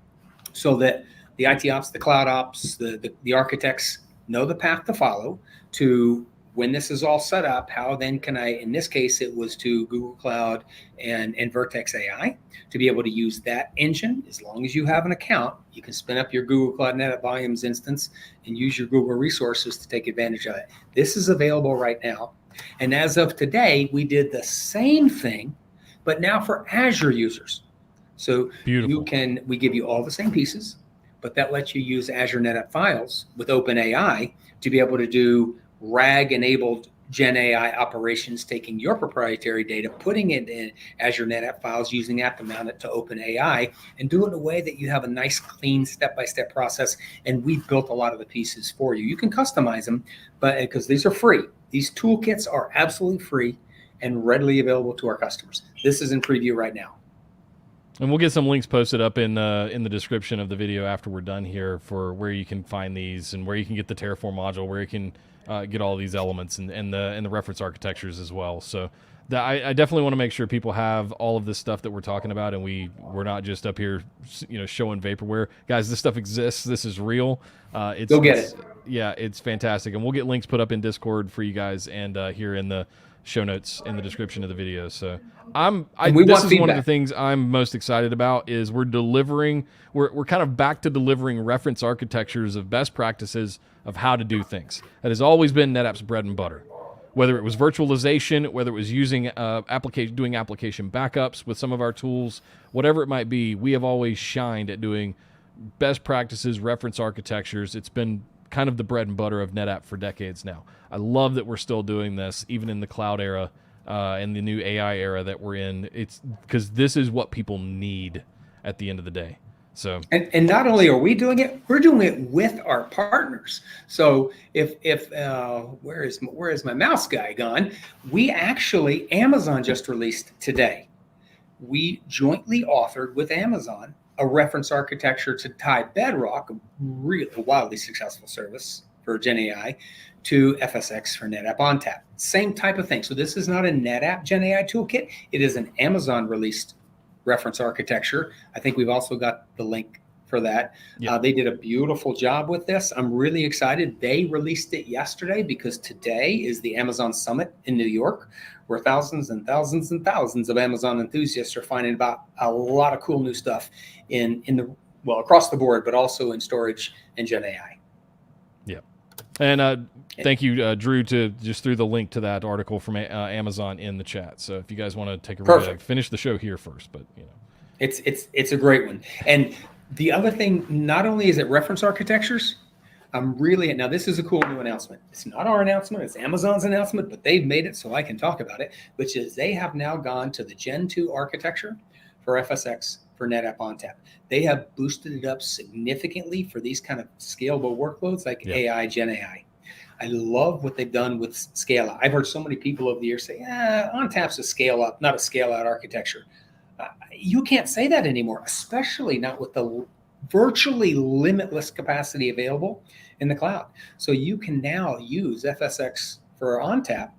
so that the IT ops, the cloud ops, the architects know the path to follow to, when this is all set up, how then can I, in this case, it was to Google Cloud and Vertex AI, to be able to use that engine. As long as you have an account, you can spin up your Google Cloud NetApp Volumes instance and use your Google resources to take advantage of it. This is available right now. And as of today, we did the same thing, but now for Azure users. So we give you all the same pieces, but that lets you use Azure NetApp Files with OpenAI to be able to do RAG-enabled GenAI operations, taking your proprietary data, putting it in Azure NetApp Files, using that to mount it to OpenAI, and do it in a way that you have a nice, clean, step-by-step process. And we've built a lot of the pieces for you. You can customize them, but because these are free. These toolkits are absolutely free and readily available to our customers. This is in preview right now. And we'll get some links posted up in the description of the video after we're done here for where you can find these and where you can get the Terraform module, where you can get all these elements and the reference architectures as well. So I definitely want to make sure people have all of this stuff that we're talking about, and we're not just up here, showing vaporware. Guys, this stuff exists. This is real. Go get it. Yeah, it's fantastic, and we'll get links put up in Discord for you guys and here in the show notes in the description of the video. So this is one of the things I'm most excited about is we're kind of back to delivering reference architectures of best practices of how to do things. That has always been NetApp's bread and butter. Whether it was virtualization, whether it was using doing application backups with some of our tools, whatever it might be, we have always shined at doing best practices, reference architectures. It's been kind of the bread and butter of NetApp for decades now. I love that we're still doing this, even in the cloud era and the new AI era that we're in. It's because this is what people need at the end of the day. So and not only are we doing it, we're doing it with our partners. So if where is my mouse guy gone? We actually, Amazon just released today. We jointly authored with Amazon a reference architecture to tie Bedrock, a really wildly successful service for GenAI, to FSx for NetApp ONTAP. Same type of thing. So this is not a NetApp GenAI toolkit. It is an Amazon released reference architecture. I think we've also got the link for that. Yeah. They did a beautiful job with this. I'm really excited. They released it yesterday because today is the Amazon Summit in New York, where thousands and thousands and thousands of Amazon enthusiasts are finding about a lot of cool new stuff across the board, but also in storage and GenAI. Yeah. And thank you, Drew, to just threw the link to that article from Amazon in the chat. So if you guys want to take a read, finish the show here first, but it's a great one. And the other thing, not only is it reference architectures, now this is a cool new announcement. It's not our announcement, it's Amazon's announcement, but they've made it so I can talk about it, which is they have now gone to the Gen 2 architecture for FSx for NetApp ONTAP. They have boosted it up significantly for these kind of scalable workloads like AI, GenAI. I love what they've done with scale out. I've heard so many people over the years say, ONTAP's a scale up, not a scale out architecture. You can't say that anymore, especially not with the virtually limitless capacity available in the cloud. So you can now use FSx for ONTAP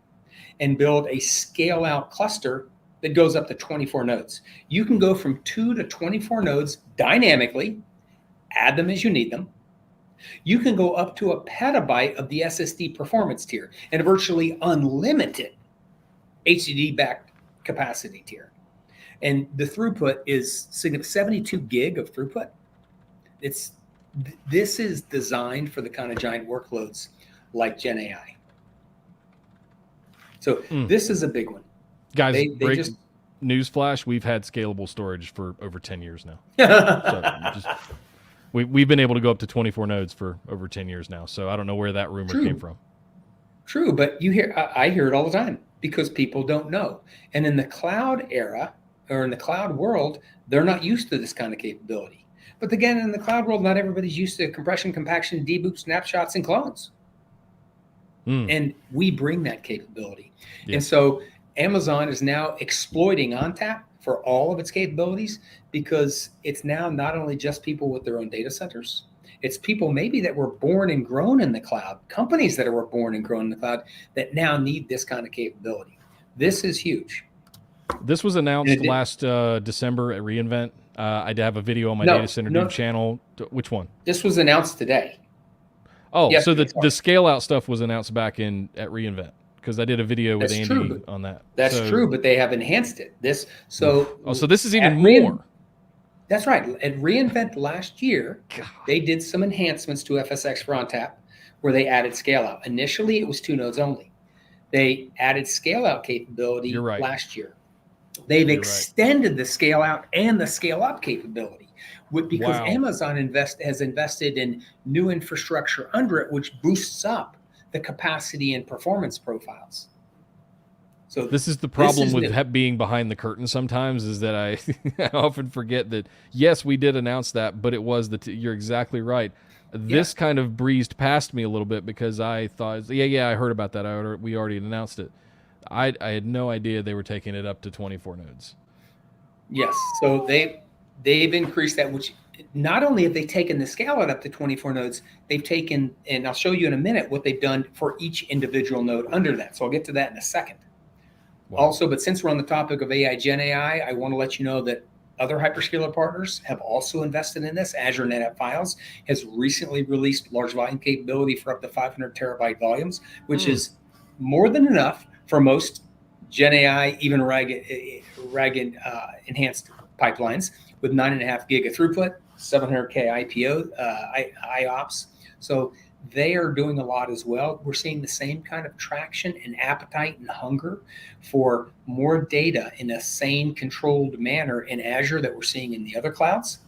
and build a scale out cluster that goes up to 24 nodes. You can go from 2 to 24 nodes dynamically, add them as you need them. You can go up to a petabyte of the SSD performance tier and a virtually unlimited HDD backed capacity tier. And the throughput is 72 gig of throughput. This is designed for the kind of giant workloads like GenAI. So this is a big one. Guys, newsflash, we've had scalable storage for over 10 years now. We've been able to go up to 24 nodes for over 10 years now. So I don't know where that rumor came from. True, but I hear it all the time because people don't know. And in the cloud era or in the cloud world, they're not used to this kind of capability. But again, in the cloud world, not everybody's used to compression, compaction, deboot, snapshots, and clones. And we bring that capability. And so Amazon is now exploiting ONTAP for all of its capabilities because it's now not only just people with their own data centers, it's people maybe that were born and grown in the cloud, companies that were born and grown in the cloud that now need this kind of capability. This is huge. This was announced last December at reInvent. I did have a video on my Data Center Dude channel. Which one? This was announced today. Oh, yes, so the scale out stuff was announced back at reInvent because I did a video with Andy on that. That's true, but they have enhanced it. So this is even more. That's right. At reInvent last year, they did some enhancements to FSx for ONTAP where they added scale out. Initially, it was 2 nodes only. They added scale out capability last year. They've extended the scale out and the scale up capability because Amazon has invested in new infrastructure under it, which boosts up the capacity and performance profiles. So this is the problem with being behind the curtain sometimes is that I often forget that, yes, we did announce that, but it was you're exactly right. This kind of breezed past me a little bit because I thought, I heard about that. We already announced it. I had no idea they were taking it up to 24 nodes. Yes, so they've increased that, which not only have they taken the scale out up to 24 nodes, they've taken, and I'll show you in a minute what they've done for each individual node under that. So I'll get to that in a second. Wow. Also, but since we're on the topic of AI, GenAI, I want to let you know that other hyperscaler partners have also invested in this. Azure NetApp Files has recently released large volume capability for up to 500 terabyte volumes, which is more than enough for most GenAI, even RAG enhanced pipelines with 9.5 gig of throughput, 700K IOPS. So they are doing a lot as well. We're seeing the same kind of traction and appetite and hunger for more data in a same controlled manner in Azure that we're seeing in the other clouds.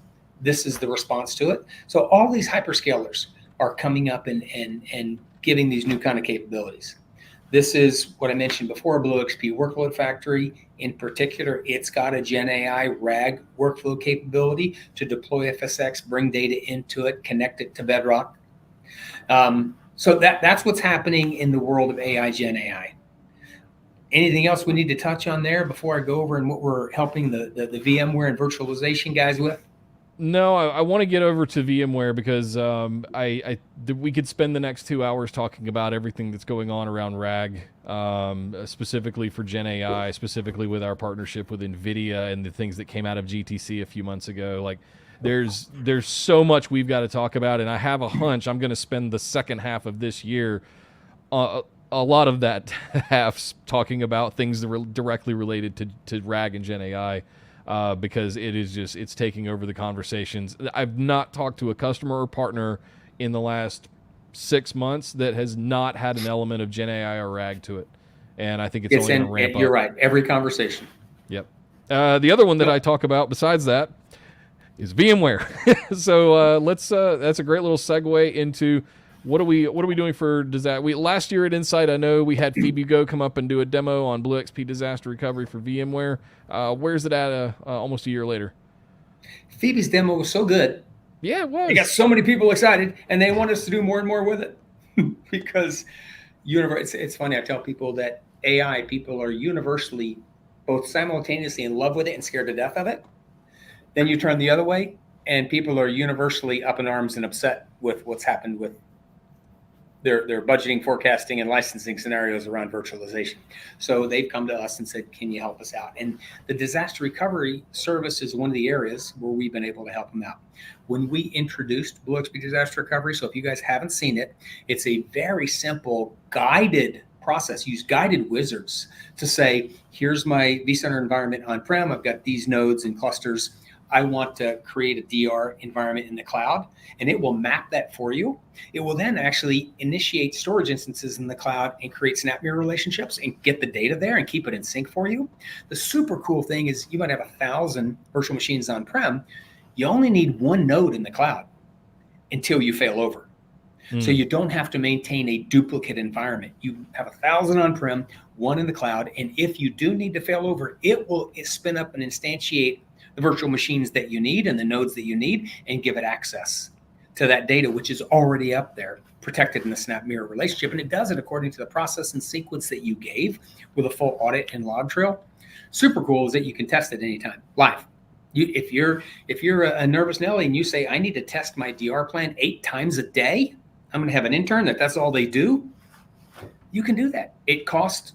This is the response to it. So all these hyperscalers are coming up and giving these new kind of capabilities. This is what I mentioned before, BlueXP Workload Factory. In particular, it's got a GenAI RAG workflow capability to deploy FSx, bring data into it, connect it to Bedrock. So that's what's happening in the world of AI, GenAI. Anything else we need to touch on there before I go over and what we're helping the VMware and virtualization guys with? No, I want to get over to VMware because we could spend the next 2 hours talking about everything that's going on around RAG, specifically for GenAI, specifically with our partnership with NVIDIA and the things that came out of GTC a few months ago. Like, there's so much we've got to talk about, and I have a hunch I'm going to spend the second half of this year, a lot of that half talking about things that were directly related to RAG and GenAI. Because it's taking over the conversations. I've not talked to a customer or partner in the last 6 months that has not had an element of GenAI or RAG to it. And I think it's only It's going in, to ramp up. you're right, every conversation. Yep. The other one that I talk about besides that is VMware. So that's a great little segue into what are we doing for disaster. Last year at Insight, I know we had Phoebe Go come up and do a demo on BlueXP disaster recovery for VMware. Where's it at almost a year later? Phoebe's demo was so good. Yeah, it was. It got so many people excited, and they want us to do more and more with it because it's funny. I tell people that AI people are universally both simultaneously in love with it and scared to death of it. Then you turn the other way, and people are universally up in arms and upset with what's happened with their budgeting, forecasting, and licensing scenarios around virtualization. So they've come to us and said, can you help us out? And the disaster recovery service is one of the areas where we've been able to help them out. When we introduced BlueXP Disaster Recovery, so if you guys haven't seen it, it's a very simple guided process. Use guided wizards to say, here's my vCenter environment on-prem. I've got these nodes and clusters. I want to create a DR environment in the cloud, and it will map that for you. It will then actually initiate storage instances in the cloud and create snap mirror relationships and get the data there and keep it in sync for you. The super cool thing is you might have 1,000 virtual machines on-prem. You only need one node in the cloud until you fail over. So you don't have to maintain a duplicate environment. You have 1,000 on-prem, one in the cloud, and if you do need to fail over, it will spin up and instantiate the virtual machines that you need and the nodes that you need and give it access to that data, which is already up there, protected in the snap mirror relationship. And it does it according to the process and sequence that you gave with a full audit and log trail. Super cool is that you can test it anytime, live. If you're a nervous Nelly and you say, I need to test my DR plan 8 times a day, I'm going to have an intern that's all they do. You can do that. It costs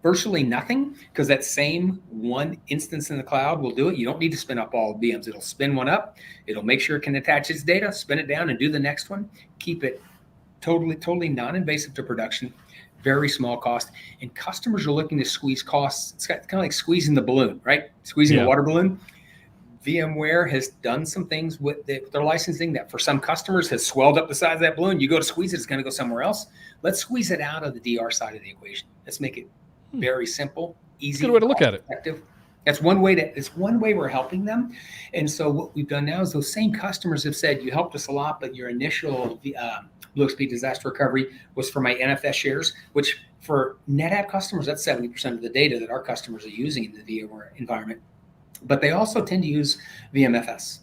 virtually nothing because that same one instance in the cloud will do it. You don't need to spin up all VMs. It'll spin one up. It'll make sure it can attach its data, spin it down and do the next one. Keep it totally non-invasive to production, very small cost. And customers are looking to squeeze costs. It's kind of like squeezing the balloon, right? Squeezing a water balloon. VMware has done some things with their licensing that for some customers has swelled up the size of that balloon. You go to squeeze it, it's going to go somewhere else. Let's squeeze it out of the DR side of the equation. Let's make it very simple, easy. Good way to look at it. Effective. It's one way we're helping them. And so what we've done now is those same customers have said, you helped us a lot, but your initial BlueXP disaster recovery was for my NFS shares, which for NetApp customers, that's 70% of the data that our customers are using in the VMware environment. But they also tend to use VMFS,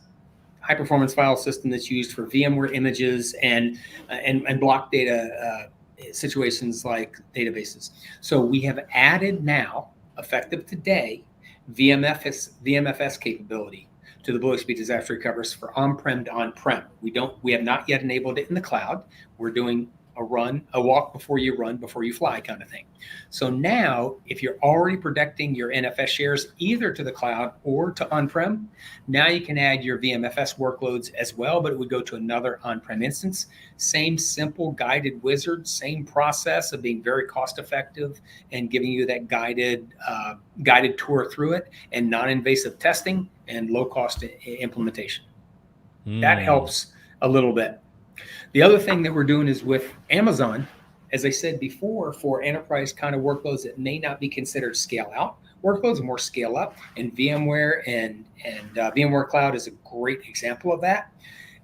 high performance file system that's used for VMware images and block data situations like databases. So we have added now, effective today, VMFS capability to the BlueXP disaster recoveries for on-prem to on-prem. We have not yet enabled it in the cloud. We're doing a walk before you run, before you fly kind of thing. So now, if you're already protecting your NFS shares either to the cloud or to on-prem, now you can add your VMFS workloads as well, but it would go to another on-prem instance. Same simple guided wizard, same process of being very cost-effective and giving you that guided tour through it and non-invasive testing and low-cost implementation. That helps a little bit. The other thing that we're doing is with Amazon, as I said before, for enterprise kind of workloads that may not be considered scale out workloads, more scale up, and VMware and VMware Cloud is a great example of that.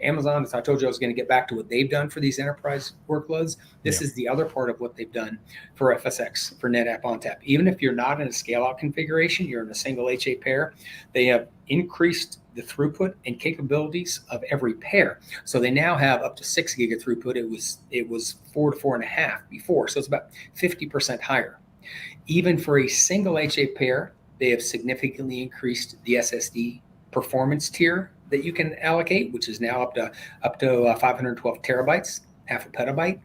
Amazon, as I told you, I was going to get back to what they've done for these enterprise workloads. This is the other part of what they've done for FSx, for NetApp ONTAP. Even if you're not in a scale-out configuration, you're in a single HA pair, they have increased the throughput and capabilities of every pair. So they now have up to 6 gig of throughput. It was 4 to 4.5 before, so it's about 50% higher. Even for a single HA pair, they have significantly increased the SSD performance tier that you can allocate, which is now up to 512 terabytes, half a petabyte.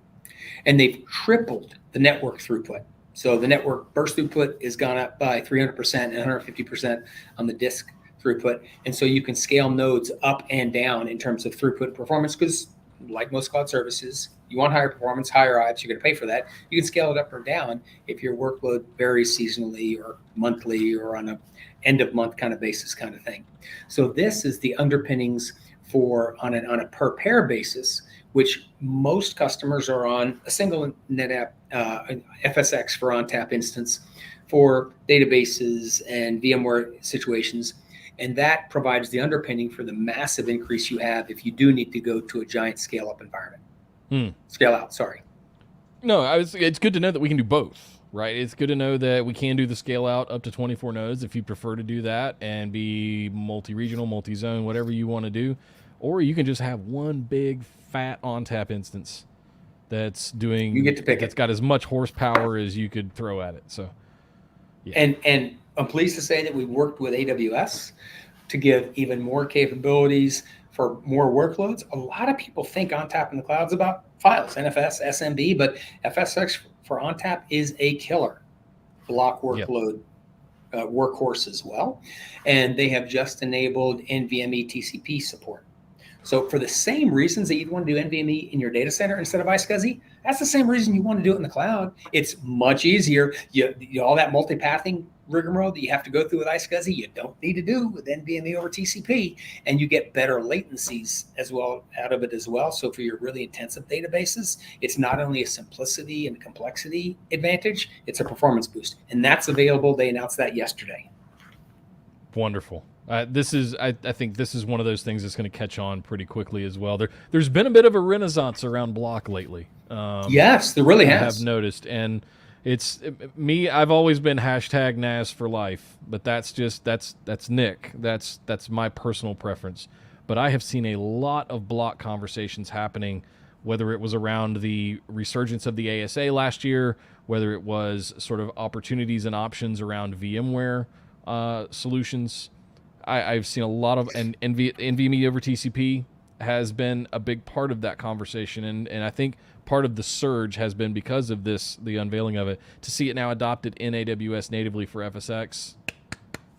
And they've tripled the network throughput. So the network burst throughput has gone up by 300% and 150% on the disk throughput. And so you can scale nodes up and down in terms of throughput performance, because like most cloud services, you want higher performance, higher IOPS, you're going to pay for that. You can scale it up or down if your workload varies seasonally or monthly or on a end of month kind of basis kind of thing. So this is the underpinnings for on a per pair basis. which most customers are on a single NetApp FSX for ONTAP instance for databases and VMware situations. And that provides the underpinning for the massive increase you have if you do need to go to a giant scale-up environment. Scale out, sorry. No, it's good to know that we can do both, right? It's good to know that we can do the scale out up to 24 nodes if you prefer to do that and be multi-regional, multi-zone, whatever you want to do. Or you can just have one big fat ONTAP instance that's doing, you get to pick that's it. got as much horsepower as you could throw at it. So, yeah. And I'm pleased to say that we worked with AWS to give even more capabilities for more workloads. A lot of people think ONTAP in the cloud is about files, NFS, SMB, but FSX for ONTAP is a killer block workload workhorse as well. And they have just enabled NVMe TCP support. So for the same reasons that you'd want to do NVMe in your data center instead of iSCSI, that's the same reason you want to do it in the cloud. It's much easier. All that multipathing rigmarole that you have to go through with iSCSI, you don't need to do with NVMe over TCP, and you get better latencies as well out of it as well. So for your really intensive databases, it's not only a simplicity and complexity advantage, it's a performance boost. And that's available. They announced that yesterday. Wonderful. I think this is one of those things that's going to catch on pretty quickly as well. There's been a bit of a renaissance around block lately. Yes, there really has. I have noticed, and me. I've always been hashtag NAS for life, but that's Nick. That's my personal preference. But I have seen a lot of block conversations happening, whether it was around the resurgence of the ASA last year, whether it was sort of opportunities and options around VMware solutions. I've seen a lot of, and NVMe over TCP has been a big part of that conversation, and I think part of the surge has been because of the unveiling of it. To see it now adopted in AWS natively for FSX,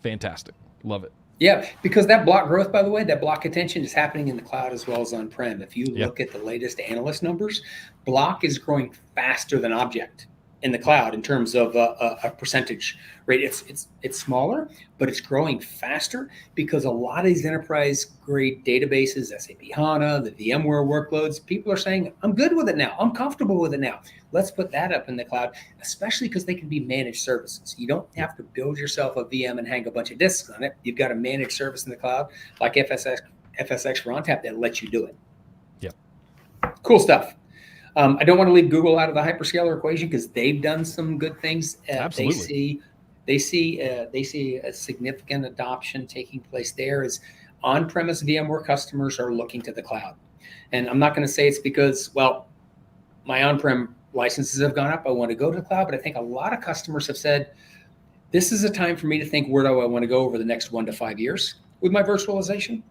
fantastic, love it. Yeah, because that block growth, by the way, that block attention is happening in the cloud as well as on-prem. If you look at the latest analyst numbers, block is growing faster than object in the cloud in terms of a percentage rate. It's smaller, but it's growing faster because a lot of these enterprise-grade databases, SAP HANA, the VMware workloads, people are saying, I'm good with it now. I'm comfortable with it now. Let's put that up in the cloud, especially because they can be managed services. You don't have to build yourself a VM and hang a bunch of disks on it. You've got a managed service in the cloud like FSX for ONTAP that lets you do it. Yep. Cool stuff. I don't want to leave Google out of the hyperscaler equation because they've done some good things. Absolutely. They see a significant adoption taking place there as on-premise VMware customers are looking to the cloud. And I'm not going to say it's because, well, my on-prem licenses have gone up. I want to go to the cloud, but I think a lot of customers have said, this is a time for me to think, where do I want to go over the next 1 to 5 years with my virtualization?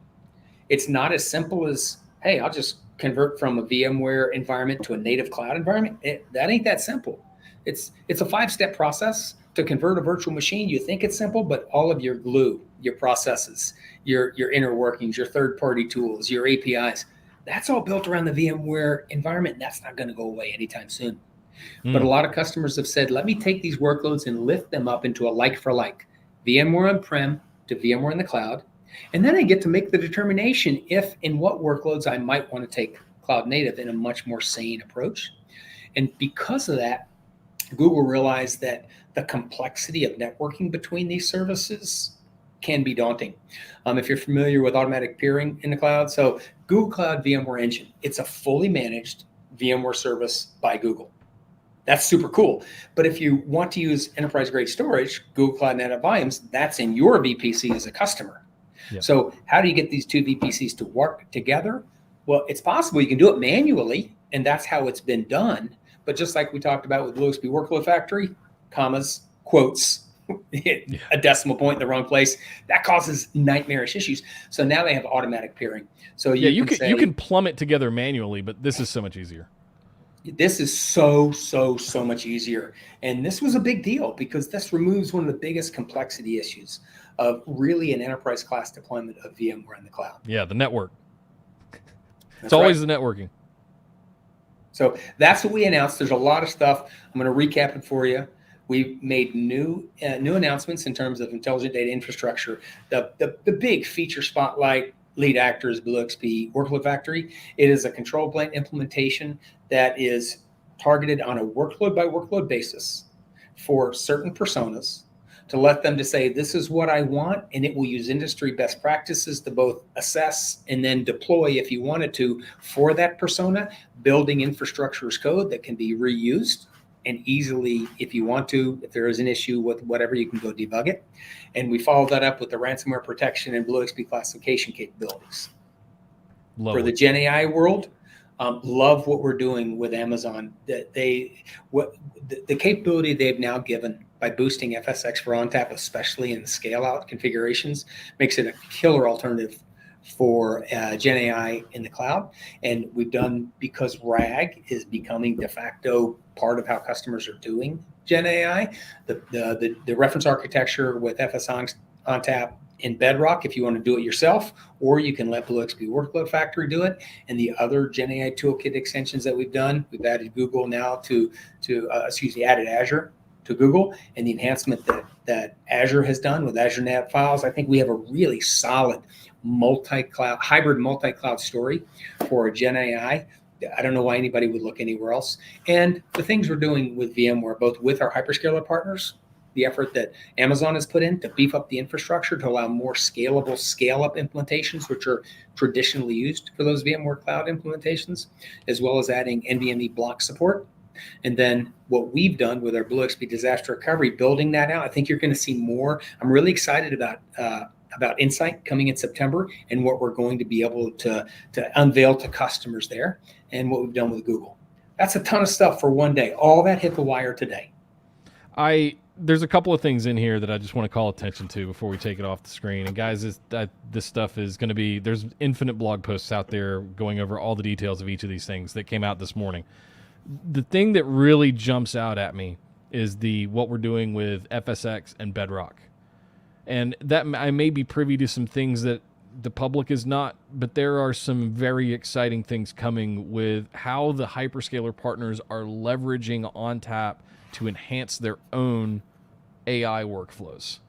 It's not as simple as, hey, I'll just convert from a VMware environment to a native cloud environment. That ain't that simple. It's a 5-step process to convert a virtual machine. You think it's simple, but all of your glue, your processes, your inner workings, your third-party tools, your APIs, that's all built around the VMware environment. That's not going to go away anytime soon. But a lot of customers have said, let me take these workloads and lift them up into a like for like, VMware on-prem to VMware in the cloud. And then I get to make the determination if and what workloads I might want to take cloud native in a much more sane approach. And because of that, Google realized that the complexity of networking between these services can be daunting. If you're familiar with automatic peering in the cloud, so Google Cloud VMware Engine, it's a fully managed VMware service by Google. That's super cool. But if you want to use enterprise-grade storage, Google Cloud NetApp Volumes, that's in your VPC as a customer. Yep. So how do you get these two VPCs to work together? Well, it's possible you can do it manually, and that's how it's been done. But just like we talked about with BlueXP Workload Factory, commas, quotes, a decimal point in the wrong place, that causes nightmarish issues. So now they have automatic peering. So you can plumb it together manually, but this is so much easier. This is so much easier. And this was a big deal because this removes one of the biggest complexity issues of really an enterprise class deployment of VMware in the cloud. Yeah, the network. It's always the networking. So that's what we announced. There's a lot of stuff. I'm going to recap it for you. We've made new announcements in terms of intelligent data infrastructure. The big feature spotlight lead actor is BlueXP Workload Factory. It is a control plane implementation that is targeted on a workload by workload basis for certain personas, to let them to say, this is what I want, and it will use industry best practices to both assess and then deploy, if you wanted to, for that persona, building infrastructure as code that can be reused and easily, if you want to, if there is an issue with whatever, you can go debug it. And we follow that up with the ransomware protection and BlueXP classification capabilities. For the GenAI world, love what we're doing with Amazon. That the capability they've now given by boosting FSx for ONTAP, especially in scale out configurations, makes it a killer alternative for GenAI in the cloud. And we've done, because RAG is becoming de facto part of how customers are doing GenAI, the reference architecture with FS ONTAP in Bedrock, if you want to do it yourself, or you can let BlueXP Workload Factory do it. And the other GenAI toolkit extensions that we've done, we've added Google now added Azure to Google, and the enhancement that Azure has done with Azure NetApp files. I think we have a really solid hybrid multi-cloud story for GenAI. I don't know why anybody would look anywhere else. And the things we're doing with VMware, both with our hyperscaler partners, the effort that Amazon has put in to beef up the infrastructure to allow more scalable scale-up implementations, which are traditionally used for those VMware cloud implementations, as well as adding NVMe block support. And then what we've done with our BlueXP disaster recovery, building that out. I think you're going to see more. I'm really excited about Insight coming in September and what we're going to be able to unveil to customers there, and what we've done with Google. That's a ton of stuff for one day. All that hit the wire today. There's a couple of things in here that I just want to call attention to before we take it off the screen. And guys, this stuff is going to be, there's infinite blog posts out there going over all the details of each of these things that came out this morning. The thing that really jumps out at me is what we're doing with FSx and Bedrock. And that I may be privy to some things that the public is not, but there are some very exciting things coming with how the hyperscaler partners are leveraging ONTAP to enhance their own AI workflows.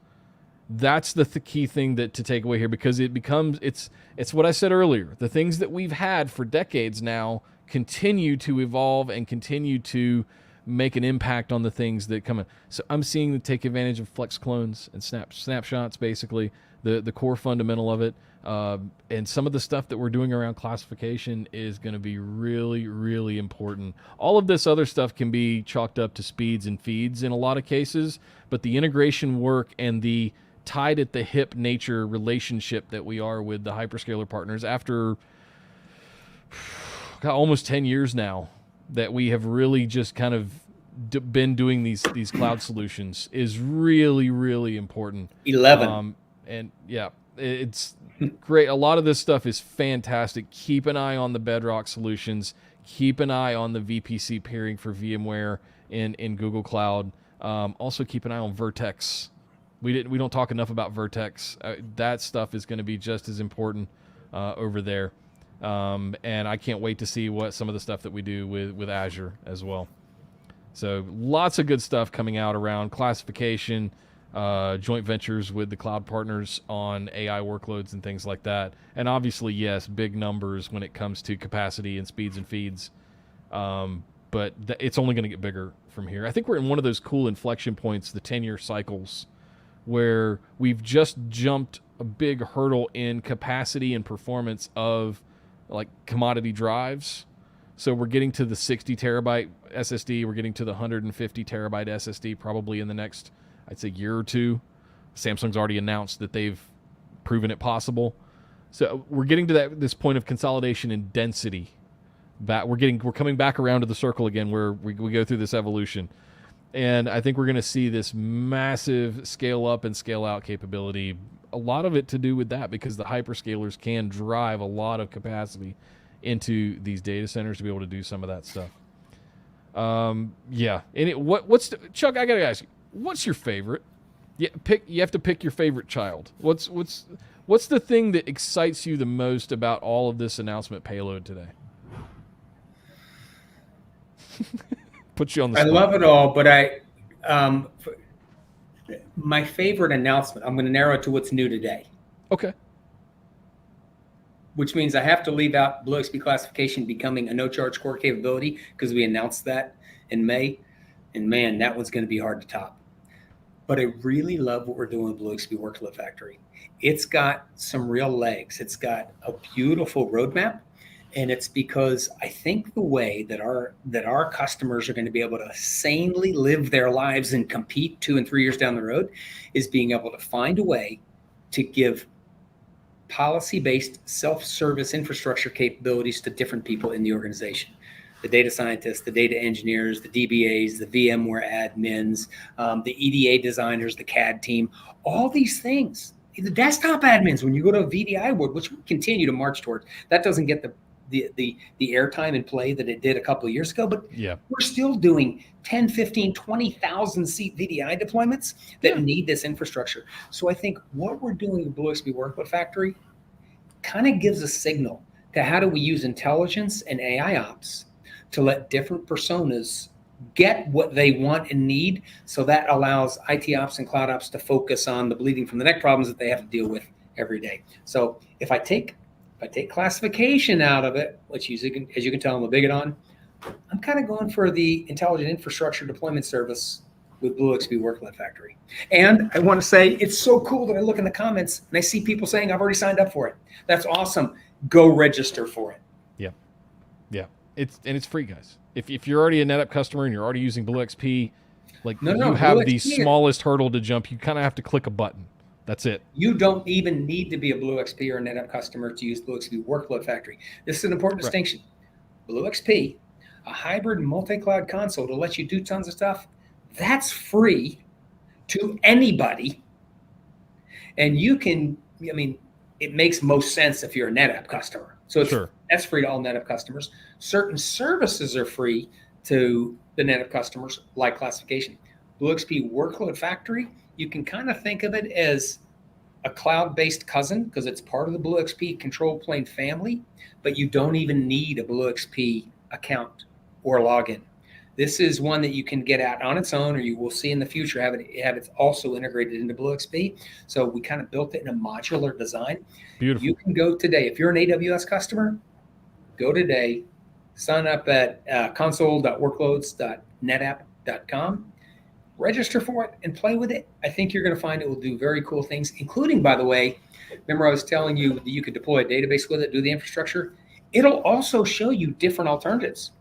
That's the key thing to take away here, because it's what I said earlier. The things that we've had for decades now continue to evolve and continue to make an impact on the things that come in. So I'm seeing them take advantage of flex clones and snapshots, basically, the core fundamental of it. And some of the stuff that we're doing around classification is going to be really, really important. All of this other stuff can be chalked up to speeds and feeds in a lot of cases, but the integration work and the tied at the hip nature relationship that we are with the hyperscaler partners after almost 10 years now that we have really just kind of been doing these cloud solutions is really, really important. 11. And yeah, it's great. A lot of this stuff is fantastic. Keep an eye on the Bedrock solutions. Keep an eye on the VPC peering for VMware in Google Cloud. Also keep an eye on Vertex. We don't talk enough about Vertex. That stuff is going to be just as important over there. And I can't wait to see what some of the stuff that we do with Azure as well. So lots of good stuff coming out around classification, joint ventures with the cloud partners on AI workloads and things like that. And obviously, yes, big numbers when it comes to capacity and speeds and feeds. But it's only going to get bigger from here. I think we're in one of those cool inflection points, the 10-year cycles, where we've just jumped a big hurdle in capacity and performance of like commodity drives. So we're getting to the 60 terabyte SSD. We're getting to the 150 terabyte SSD probably in the next, I'd say, year or two. Samsung's already announced that they've proven it possible. So we're getting to this point of consolidation and density. We're coming back around to the circle again, where we go through this evolution. And I think we're going to see this massive scale up and scale out capability. A lot of it to do with that, because the hyperscalers can drive a lot of capacity into these data centers to be able to do some of that stuff. Yeah. And Chuck, I got to ask you, what's your favorite? You have to pick your favorite child. What's the thing that excites you the most about all of this announcement payload today? Put you on the spot. I love it all, but my favorite announcement, I'm going to narrow it to what's new today. Okay. which means I have to leave out BlueXP classification becoming a no-charge core capability because we announced that in May. And man, that one's going to be hard to top. But I really love what we're doing with BlueXP Workload Factory. It's got some real legs. It's got a beautiful roadmap. And it's because I think the way that our customers are going to be able to sanely live their lives and compete 2 and 3 years down the road is being able to find a way to give policy-based self-service infrastructure capabilities to different people in the organization. The data scientists, the data engineers, the DBAs, the VMware admins, the EDA designers, the CAD team, all these things. The desktop admins, when you go to a VDI board, which we continue to march toward, that doesn't get the airtime and play that it did a couple of years ago, but we're still doing 10, 15, 20,000 seat VDI deployments that need this infrastructure. So I think what we're doing with BlueXP Workload Factory kind of gives a signal to how do we use intelligence and AI ops to let different personas get what they want and need. So that allows IT ops and cloud ops to focus on the bleeding from the neck problems that they have to deal with every day. So if I take classification out of it, which as you can tell I'm a bigot on, I'm kind of going for the intelligent infrastructure deployment service with BlueXP Workload Factory. And I want to say it's so cool that I look in the comments and I see people saying I've already signed up for it. That's awesome. Go register for it. Yeah. It's free, guys. If you're already a NetApp customer and you're already using BlueXP, you have the smallest hurdle to jump. You kind of have to click a button. That's it. You don't even need to be a BlueXP or a NetApp customer to use BlueXP Workload Factory. This is an important distinction. BlueXP, a hybrid multi-cloud console to let you do tons of stuff, that's free to anybody. And you can, it makes most sense if you're a NetApp customer. So that's free to all NetApp customers. Certain services are free to the NetApp customers, like classification. BlueXP Workload Factory, you can kind of think of it as a cloud-based cousin because it's part of the BlueXP control plane family, but you don't even need a BlueXP account or login. This is one that you can get out on its own, or you will see in the future have it also integrated into BlueXP. So we kind of built it in a modular design. Beautiful. You can go today. If you're an AWS customer, go today, sign up at console.workloads.netapp.com. Register for it and play with it. I think you're going to find it will do very cool things, including, by the way, remember I was telling you that you could deploy a database with it, do the infrastructure. It'll also show you different alternatives.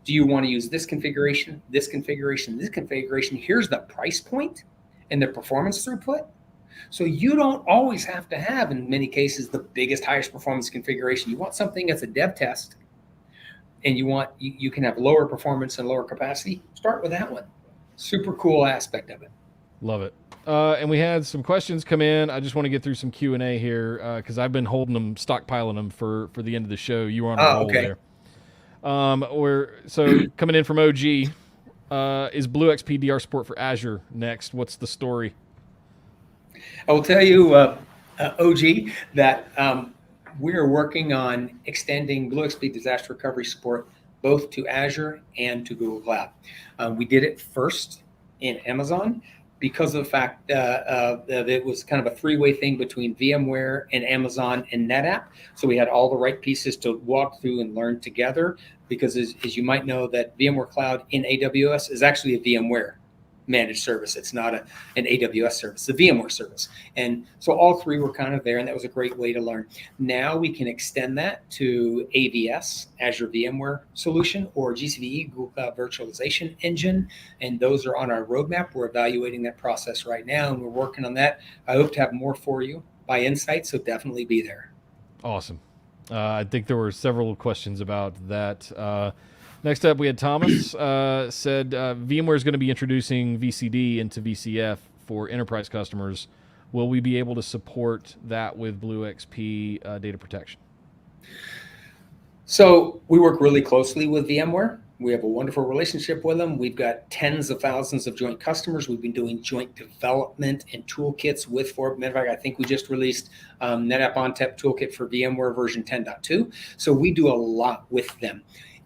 Do you want to use this configuration, this configuration, this configuration? Here's the price point and the performance throughput. So you don't always have to have, in many cases, the biggest, highest performance configuration. You want something that's a dev test, and you can have lower performance and lower capacity. Start with that one. Super cool aspect of it. Love it. And we had some questions come in. I just want to get through some Q&A here because I've been holding them, stockpiling them for the end of the show. You were on a roll there. Coming in from OG, is BlueXP DR support for Azure next? What's the story? I will tell you, OG, that we're working on extending BlueXP disaster recovery support both to Azure and to Google Cloud. We did it first in Amazon because of the fact that it was kind of a three-way thing between VMware and Amazon and NetApp. So we had all the right pieces to walk through and learn together because as you might know, that VMware Cloud in AWS is actually a VMware managed service. It's not an AWS service, it's a VMware service. And so all three were kind of there, and that was a great way to learn. Now we can extend that to AVS, Azure VMware Solution, or GCVE, Google Cloud Virtualization Engine, and those are on our roadmap. We're evaluating that process right now, and we're working on that. I hope to have more for you by Insight, so definitely be there. Awesome. I think there were several questions about that. Next up, we had Thomas said VMware is going to be introducing VCD into VCF for enterprise customers. Will we be able to support that with BlueXP data protection? So we work really closely with VMware. We have a wonderful relationship with them. We've got tens of thousands of joint customers. We've been doing joint development and toolkits with for. Matter of fact, I think we just released NetApp ONTAP toolkit for VMware version 10.2. So we do a lot with them.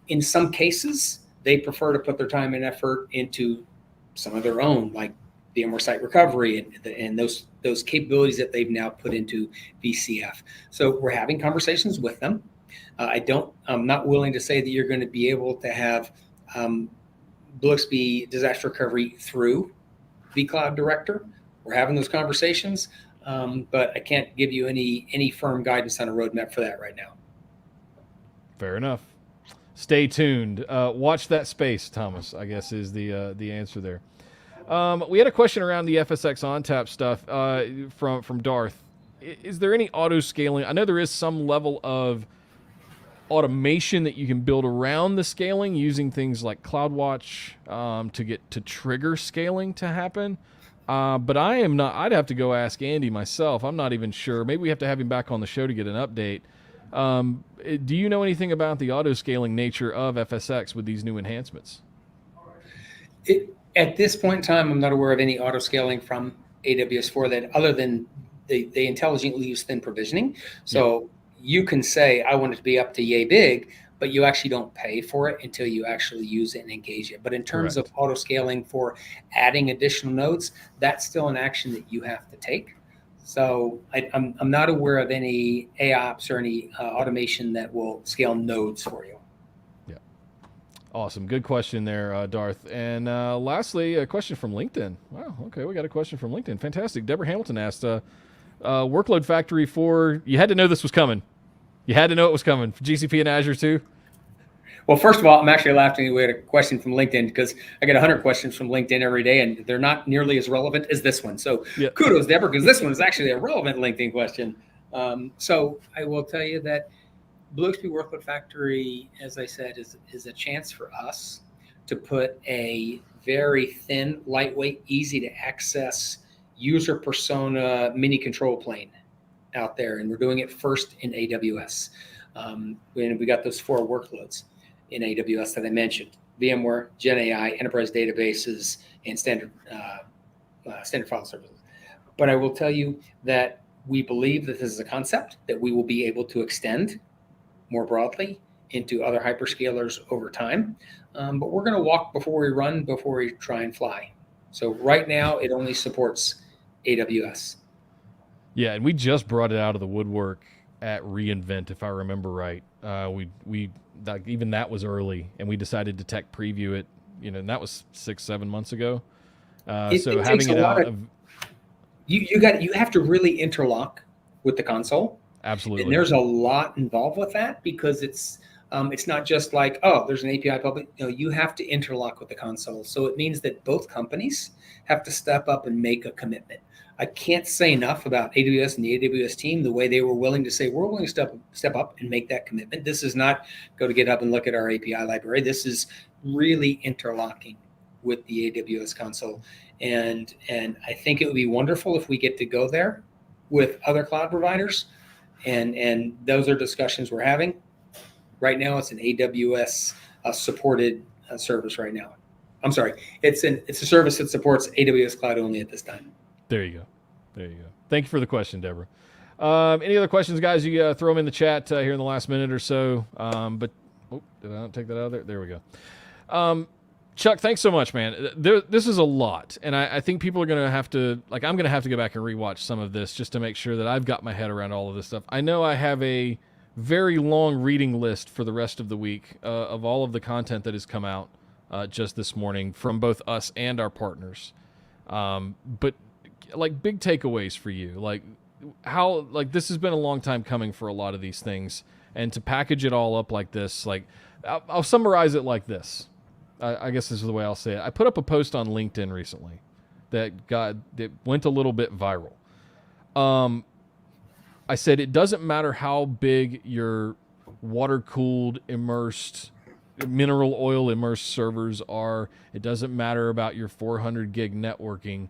In some cases, they prefer to put their time and effort into some of their own, like VMware Site Recovery and those capabilities that they've now put into VCF. So we're having conversations with them. I'm not willing to say that you're going to be able to have BlueXP disaster recovery through vCloud Director. We're having those conversations, but I can't give you any firm guidance on a roadmap for that right now. Fair enough. Stay tuned. Watch that space, Thomas, I guess is the answer there. We had a question around the FSx ONTAP stuff from Darth. Is there any auto scaling? I know there is some level of automation that you can build around the scaling using things like CloudWatch to trigger scaling to happen. But I am not. I'd have to go ask Andy myself. I'm not even sure. Maybe we have to have him back on the show to get an update. Do you know anything about the auto scaling nature of FSx with these new enhancements? At this point in time, I'm not aware of any auto scaling from AWS for that, other than they intelligently use thin provisioning. So you can say, I want it to be up to yay big, but you actually don't pay for it until you actually use it and engage it. But in terms of auto scaling for adding additional nodes, that's still an action that you have to take. So I'm not aware of any AOps or any automation that will scale nodes for you. Yeah. Awesome. Good question there, Darth. And lastly, a question from LinkedIn. Wow. Okay. We got a question from LinkedIn. Fantastic. Deborah Hamilton asked, Workload Factory for, you had to know this was coming. You had to know it was coming for GCP and Azure too. Well, first of all, I'm actually laughing. We had a question from LinkedIn because I get 100 questions from LinkedIn every day, and they're not nearly as relevant as this one. So kudos, Deborah, because this one is actually a relevant LinkedIn question. So I will tell you that BlueXP Workload Factory, as I said, is a chance for us to put a very thin, lightweight, easy to access user persona mini control plane out there. And we're doing it first in AWS. We got those 4 workloads in AWS that I mentioned: VMware, GenAI, enterprise databases, and standard file services. But I will tell you that we believe that this is a concept that we will be able to extend more broadly into other hyperscalers over time. But we're going to walk before we run, before we try and fly. So right now, it only supports AWS. Yeah, and we just brought it out of the woodwork at reInvent, if I remember right. We even that was early, and we decided to tech preview it. And that was 6-7 months ago. So having it out you have to really interlock with the console. Absolutely. And there's a lot involved with that, because it's not just like, oh, there's an API public. You have to interlock with the console. So it means that both companies have to step up and make a commitment. I can't say enough about AWS and the AWS team, the way they were willing to say, we're willing to step up and make that commitment. This is not go to GitHub and look at our API library. This is really interlocking with the AWS console. And I think it would be wonderful if we get to go there with other cloud providers. And those are discussions we're having. Right now, it's an AWS supported service right now. I'm sorry, it's a service that supports AWS Cloud only at this time. There you go. Thank you for the question, Deborah. Any other questions, guys? You throw them in the chat here in the last minute or so. Did I not take that out of there? There we go. Chuck, thanks so much, man. This is a lot, and I think people are going to have to, I'm going to have to go back and rewatch some of this just to make sure that I've got my head around all of this stuff. I know I have a very long reading list for the rest of the week of all of the content that has come out just this morning from both us and our partners. But big takeaways for you, how this has been a long time coming for a lot of these things, and to package it all up like this, I'll summarize it like this. I guess this is the way I'll say it. I put up a post on LinkedIn recently that went a little bit viral. I said, it doesn't matter how big your water-cooled, immersed, mineral oil immersed servers are. It doesn't matter about your 400 gig networking.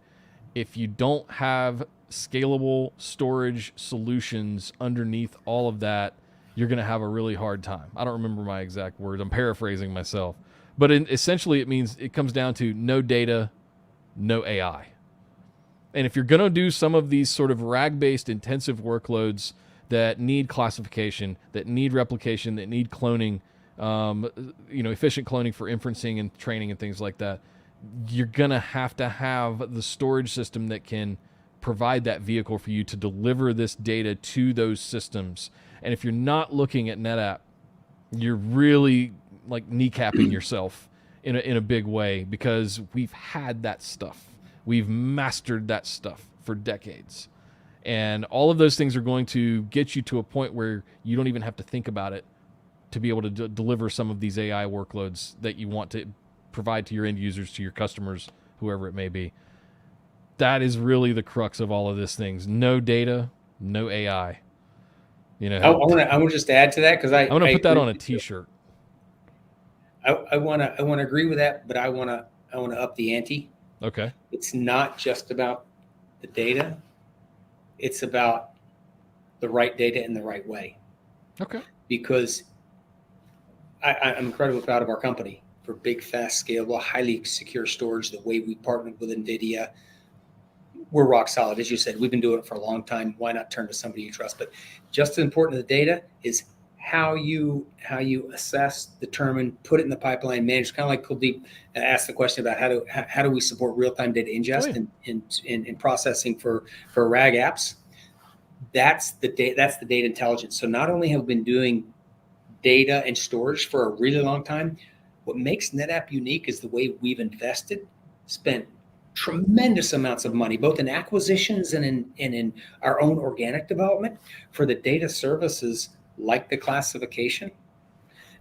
If you don't have scalable storage solutions underneath all of that, you're going to have a really hard time. I don't remember my exact words. I'm paraphrasing myself. But essentially, it comes down to no data, no AI. And if you're going to do some of these sort of RAG-based intensive workloads that need classification, that need replication, that need cloning, efficient cloning for inferencing and training and things like that, you're going to have the storage system that can provide that vehicle for you to deliver this data to those systems. And if you're not looking at NetApp, you're really like kneecapping yourself in a big way, because we've had that stuff. We've mastered that stuff for decades. And all of those things are going to get you to a point where you don't even have to think about it to be able to deliver some of these AI workloads that you want to provide to your end users, to your customers, whoever it may be. That is really the crux of all of these things. No data, no AI. You know, I want to just add to that, because I'm going to put that on a T-shirt. I want to agree with that, but I want to up the ante. Okay. It's not just about the data. It's about the right data in the right way. Okay. Because I'm incredibly proud of our company for big, fast, scalable, highly secure storage. The way we partnered with NVIDIA, we're rock solid. As you said, we've been doing it for a long time. Why not turn to somebody you trust? But just as important as the data is how you assess, determine, put it in the pipeline, manage. Kind of like Kuldeep asked the question about how do we support real-time data ingest and processing for RAG apps. That's the data intelligence. So not only have we been doing data and storage for a really long time, what makes NetApp unique is the way we've spent tremendous amounts of money, both in acquisitions and in our own organic development for the data services like the classification,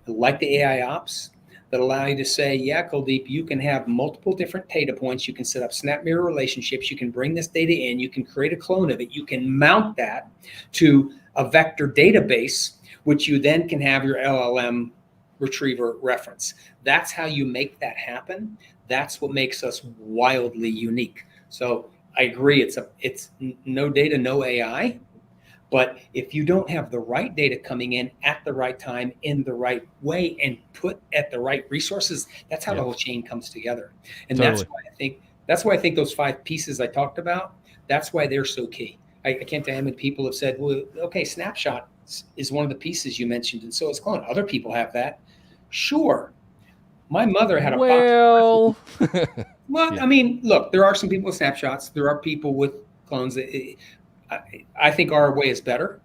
like the AI ops, that allow you to say, yeah, Kuldeep, you can have multiple different data points. You can set up snap mirror relationships. You can bring this data in. You can create a clone of it. You can mount that to a vector database, which you then can have your LLM retriever reference. That's how you make that happen. That's what makes us wildly unique. So I agree. It's no data, no AI. But if you don't have the right data coming in at the right time, in the right way, and put at the right resources, that's how the whole chain comes together. And totally. That's why I think those 5 pieces I talked about, that's why they're so key. I can't tell you how many people have said, well, okay, snapshot is one of the pieces you mentioned, and so is clone. Other people have that. Sure. My mother had a box. Well, yeah. I mean, look, there are some people with snapshots. There are people with clones. I think our way is better.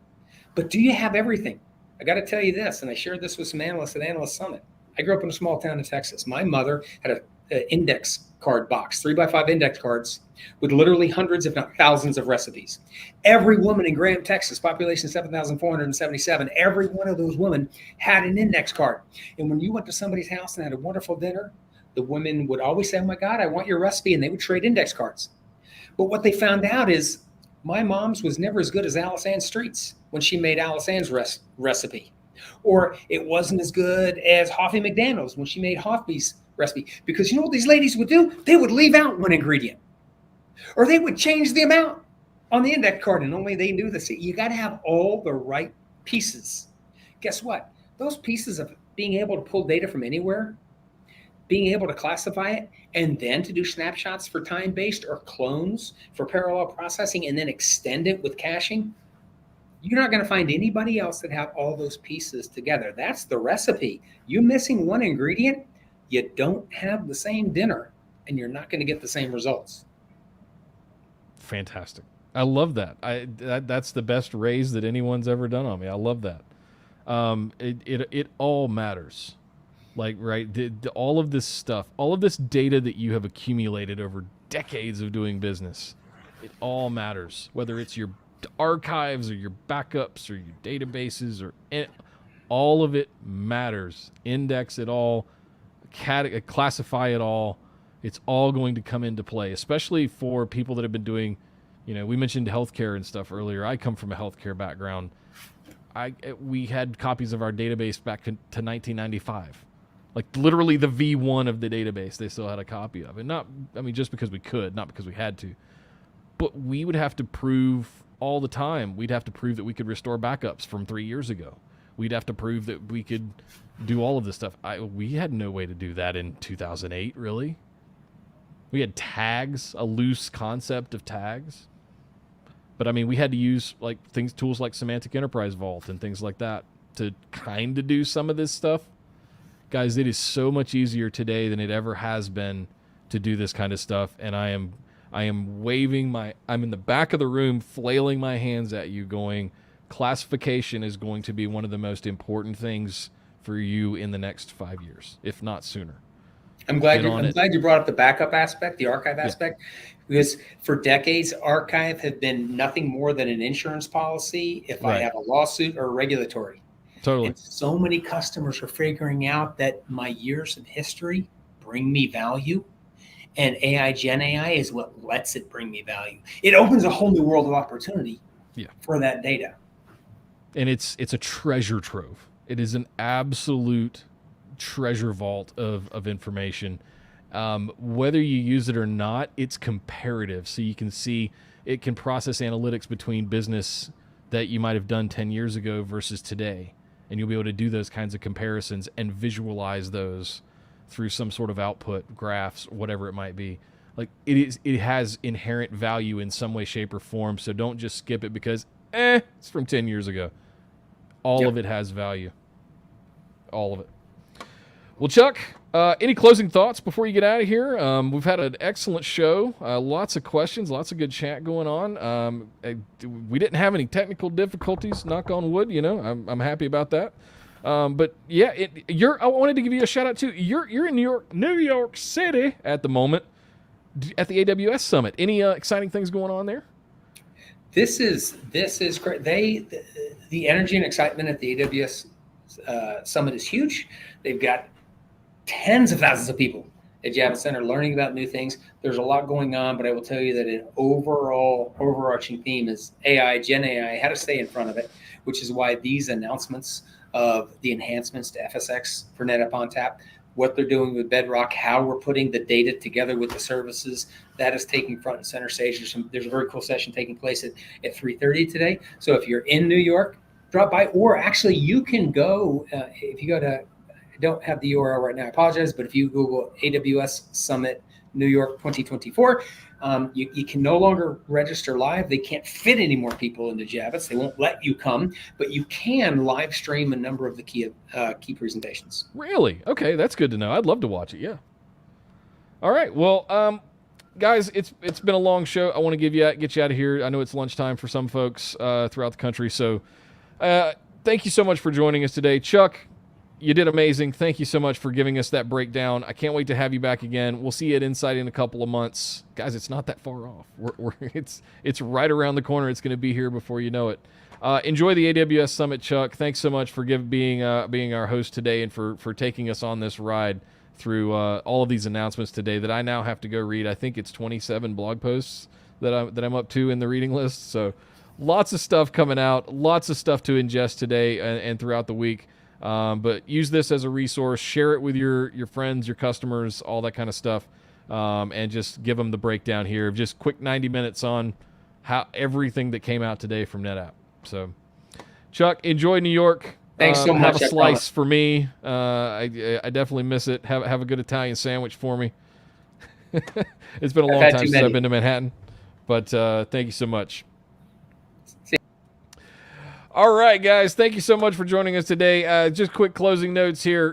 But do you have everything? I got to tell you this, and I shared this with some analysts at Analyst Summit. I grew up in a small town in Texas. My mother had an index card box, 3x5 index cards with literally hundreds, if not thousands, of recipes. Every woman in Graham, Texas, population 7,477, every one of those women had an index card. And when you went to somebody's house and had a wonderful dinner, the women would always say, oh my God, I want your recipe. And they would trade index cards. But what they found out is my mom's was never as good as Alice Ann's Streets when she made Alice Ann's recipe. Or it wasn't as good as Hoffy McDaniel's when she made Hoffy's recipe. Because you know what these ladies would do? They would leave out one ingredient. Or they would change the amount on the index card, and only they knew this. You got to have all the right pieces. Guess what? Those pieces of being able to pull data from anywhere, being able to classify it, and then to do snapshots for time-based or clones for parallel processing, and then extend it with caching, you're not going to find anybody else that have all those pieces together. That's the recipe. You're missing one ingredient, you don't have the same dinner, and you're not going to get the same results. Fantastic. I love that. That's the best raise that anyone's ever done on me. I love that. It all matters. Like, right, all of this stuff, all of this data that you have accumulated over decades of doing business, it all matters. Whether it's your archives or your backups or your databases, all of it matters. Index it all, classify it all. It's all going to come into play, especially for people that have been doing, we mentioned healthcare and stuff earlier. I come from a healthcare background. We had copies of our database back to 1995. Like literally the V1 of the database, they still had a copy of. And just because we could, not because we had to. But we would have to prove all the time. We'd have to prove that we could restore backups from 3 years ago. We'd have to prove that we could do all of this stuff. We had no way to do that in 2008, really. We had tags, a loose concept of tags. But we had to use tools like Semantic Enterprise Vault and things like that to kind of do some of this stuff. Guys, it is so much easier today than it ever has been to do this kind of stuff, and I am I'm in the back of the room flailing my hands at you going, classification is going to be one of the most important things for you in the next 5 years, if not sooner. I'm glad you brought up the backup aspect, the archive aspect, because for decades, archive have been nothing more than an insurance policy if I have a lawsuit or a regulatory. Totally. And so many customers are figuring out that my years of history bring me value, and GenAI is what lets it bring me value. It opens a whole new world of opportunity for that data. And it's a treasure trove. It is an absolute treasure vault of information. Whether you use it or not, it's comparative. So you can see it can process analytics between business that you might have done 10 years ago versus today. And you'll be able to do those kinds of comparisons and visualize those through some sort of output, graphs, whatever it might be. Like it has inherent value in some way, shape, or form. So don't just skip it because it's from 10 years ago. All of it has value. All of it. Well, Chuck, any closing thoughts before you get out of here? We've had an excellent show, lots of questions, lots of good chat going on. We didn't have any technical difficulties, knock on wood. I'm happy about that. But yeah, I wanted to give you a shout out too. You're in New York City at the moment at the AWS Summit. Any exciting things going on there? This is great. The energy and excitement at the AWS Summit is huge. They've got tens of thousands of people at Java Center learning about new things. There's a lot going on, but I will tell you that an overarching theme is GenAI, how to stay in front of it, which is why these announcements of the enhancements to FSx for NetApp ONTAP, what they're doing with Bedrock, how we're putting the data together with the services, that is taking front and center stage. There's a very cool session taking place at 3:30 today. So if you're in New York, drop by, or actually you can go, if you go to, I don't have the URL right now, I apologize, but if you Google AWS Summit New York 2024, you can no longer register live. They can't fit any more people into Javits. They won't let you come, but you can live stream a number of the key presentations. Really? Okay, that's good to know. I'd love to watch it. Yeah. All right. Well, guys, it's been a long show. I want to get you out of here. I know it's lunchtime for some folks throughout the country. So thank you so much for joining us today. Chuck, you did amazing. Thank you so much for giving us that breakdown. I can't wait to have you back again. We'll see you at Insight in a couple of months. Guys, it's not that far off. It's right around the corner. It's going to be here before you know it. Enjoy the AWS Summit, Chuck. Thanks so much for being our host today and for taking us on this ride through all of these announcements today that I now have to go read. I think it's 27 blog posts that I'm up to in the reading list. So lots of stuff coming out, lots of stuff to ingest today and throughout the week. But use this as a resource, share it with your friends, your customers, all that kind of stuff, and just give them the breakdown here of just quick 90 minutes on how everything that came out today from NetApp. So, Chuck, enjoy New York. Thanks so much. Have a slice for me. I definitely miss it. Have a good Italian sandwich for me. It's been a long time since I've been to Manhattan, but thank you so much. All right, guys. Thank you so much for joining us today. Just quick closing notes here.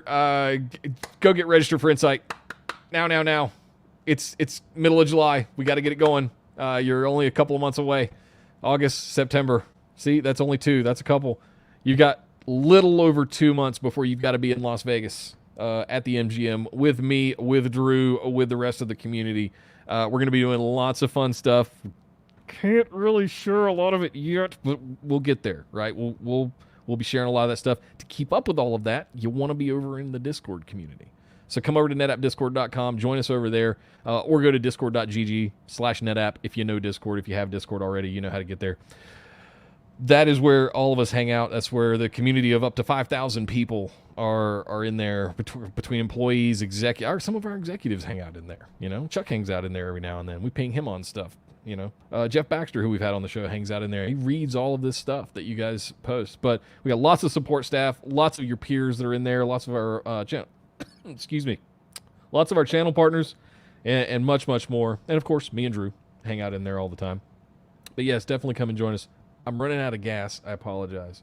Go get registered for Insight. Now. It's middle of July. We got to get it going. You're only a couple of months away. August, September. See, that's only 2. That's a couple. You've got little over 2 months before you've got to be in Las Vegas at the MGM with me, with Drew, with the rest of the community. We're going to be doing lots of fun stuff. Can't really share a lot of it yet, but we'll get there, right? We'll be sharing a lot of that stuff. To keep up with all of that, you want to be over in the Discord community. So come over to netappdiscord.com, join us over there, or go to discord.gg/netapp if you know Discord. If you have Discord already, you know how to get there. That is where all of us hang out. That's where the community of up to 5,000 people are in there, between employees, some of our executives hang out in there. Chuck hangs out in there every now and then. We ping him on stuff. Jeff Baxter, who we've had on the show, hangs out in there. He reads all of this stuff that you guys post. But we got lots of support staff, lots of your peers that are in there, lots of our lots of our channel partners, and much, much more. And of course, me and Drew hang out in there all the time. But yes, definitely come and join us. I'm running out of gas. I apologize.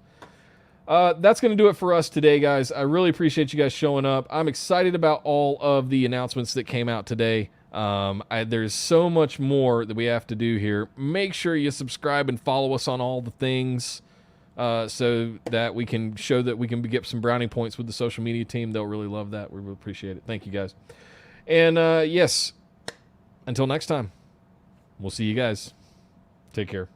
That's going to do it for us today, guys. I really appreciate you guys showing up. I'm excited about all of the announcements that came out today. There's so much more that we have to do here. Make sure you subscribe and follow us on all the things so that we can show that we can get some brownie points with the social media team. They'll really love that. We really appreciate it. Thank you, guys. And yes, until next time, we'll see you guys. Take care.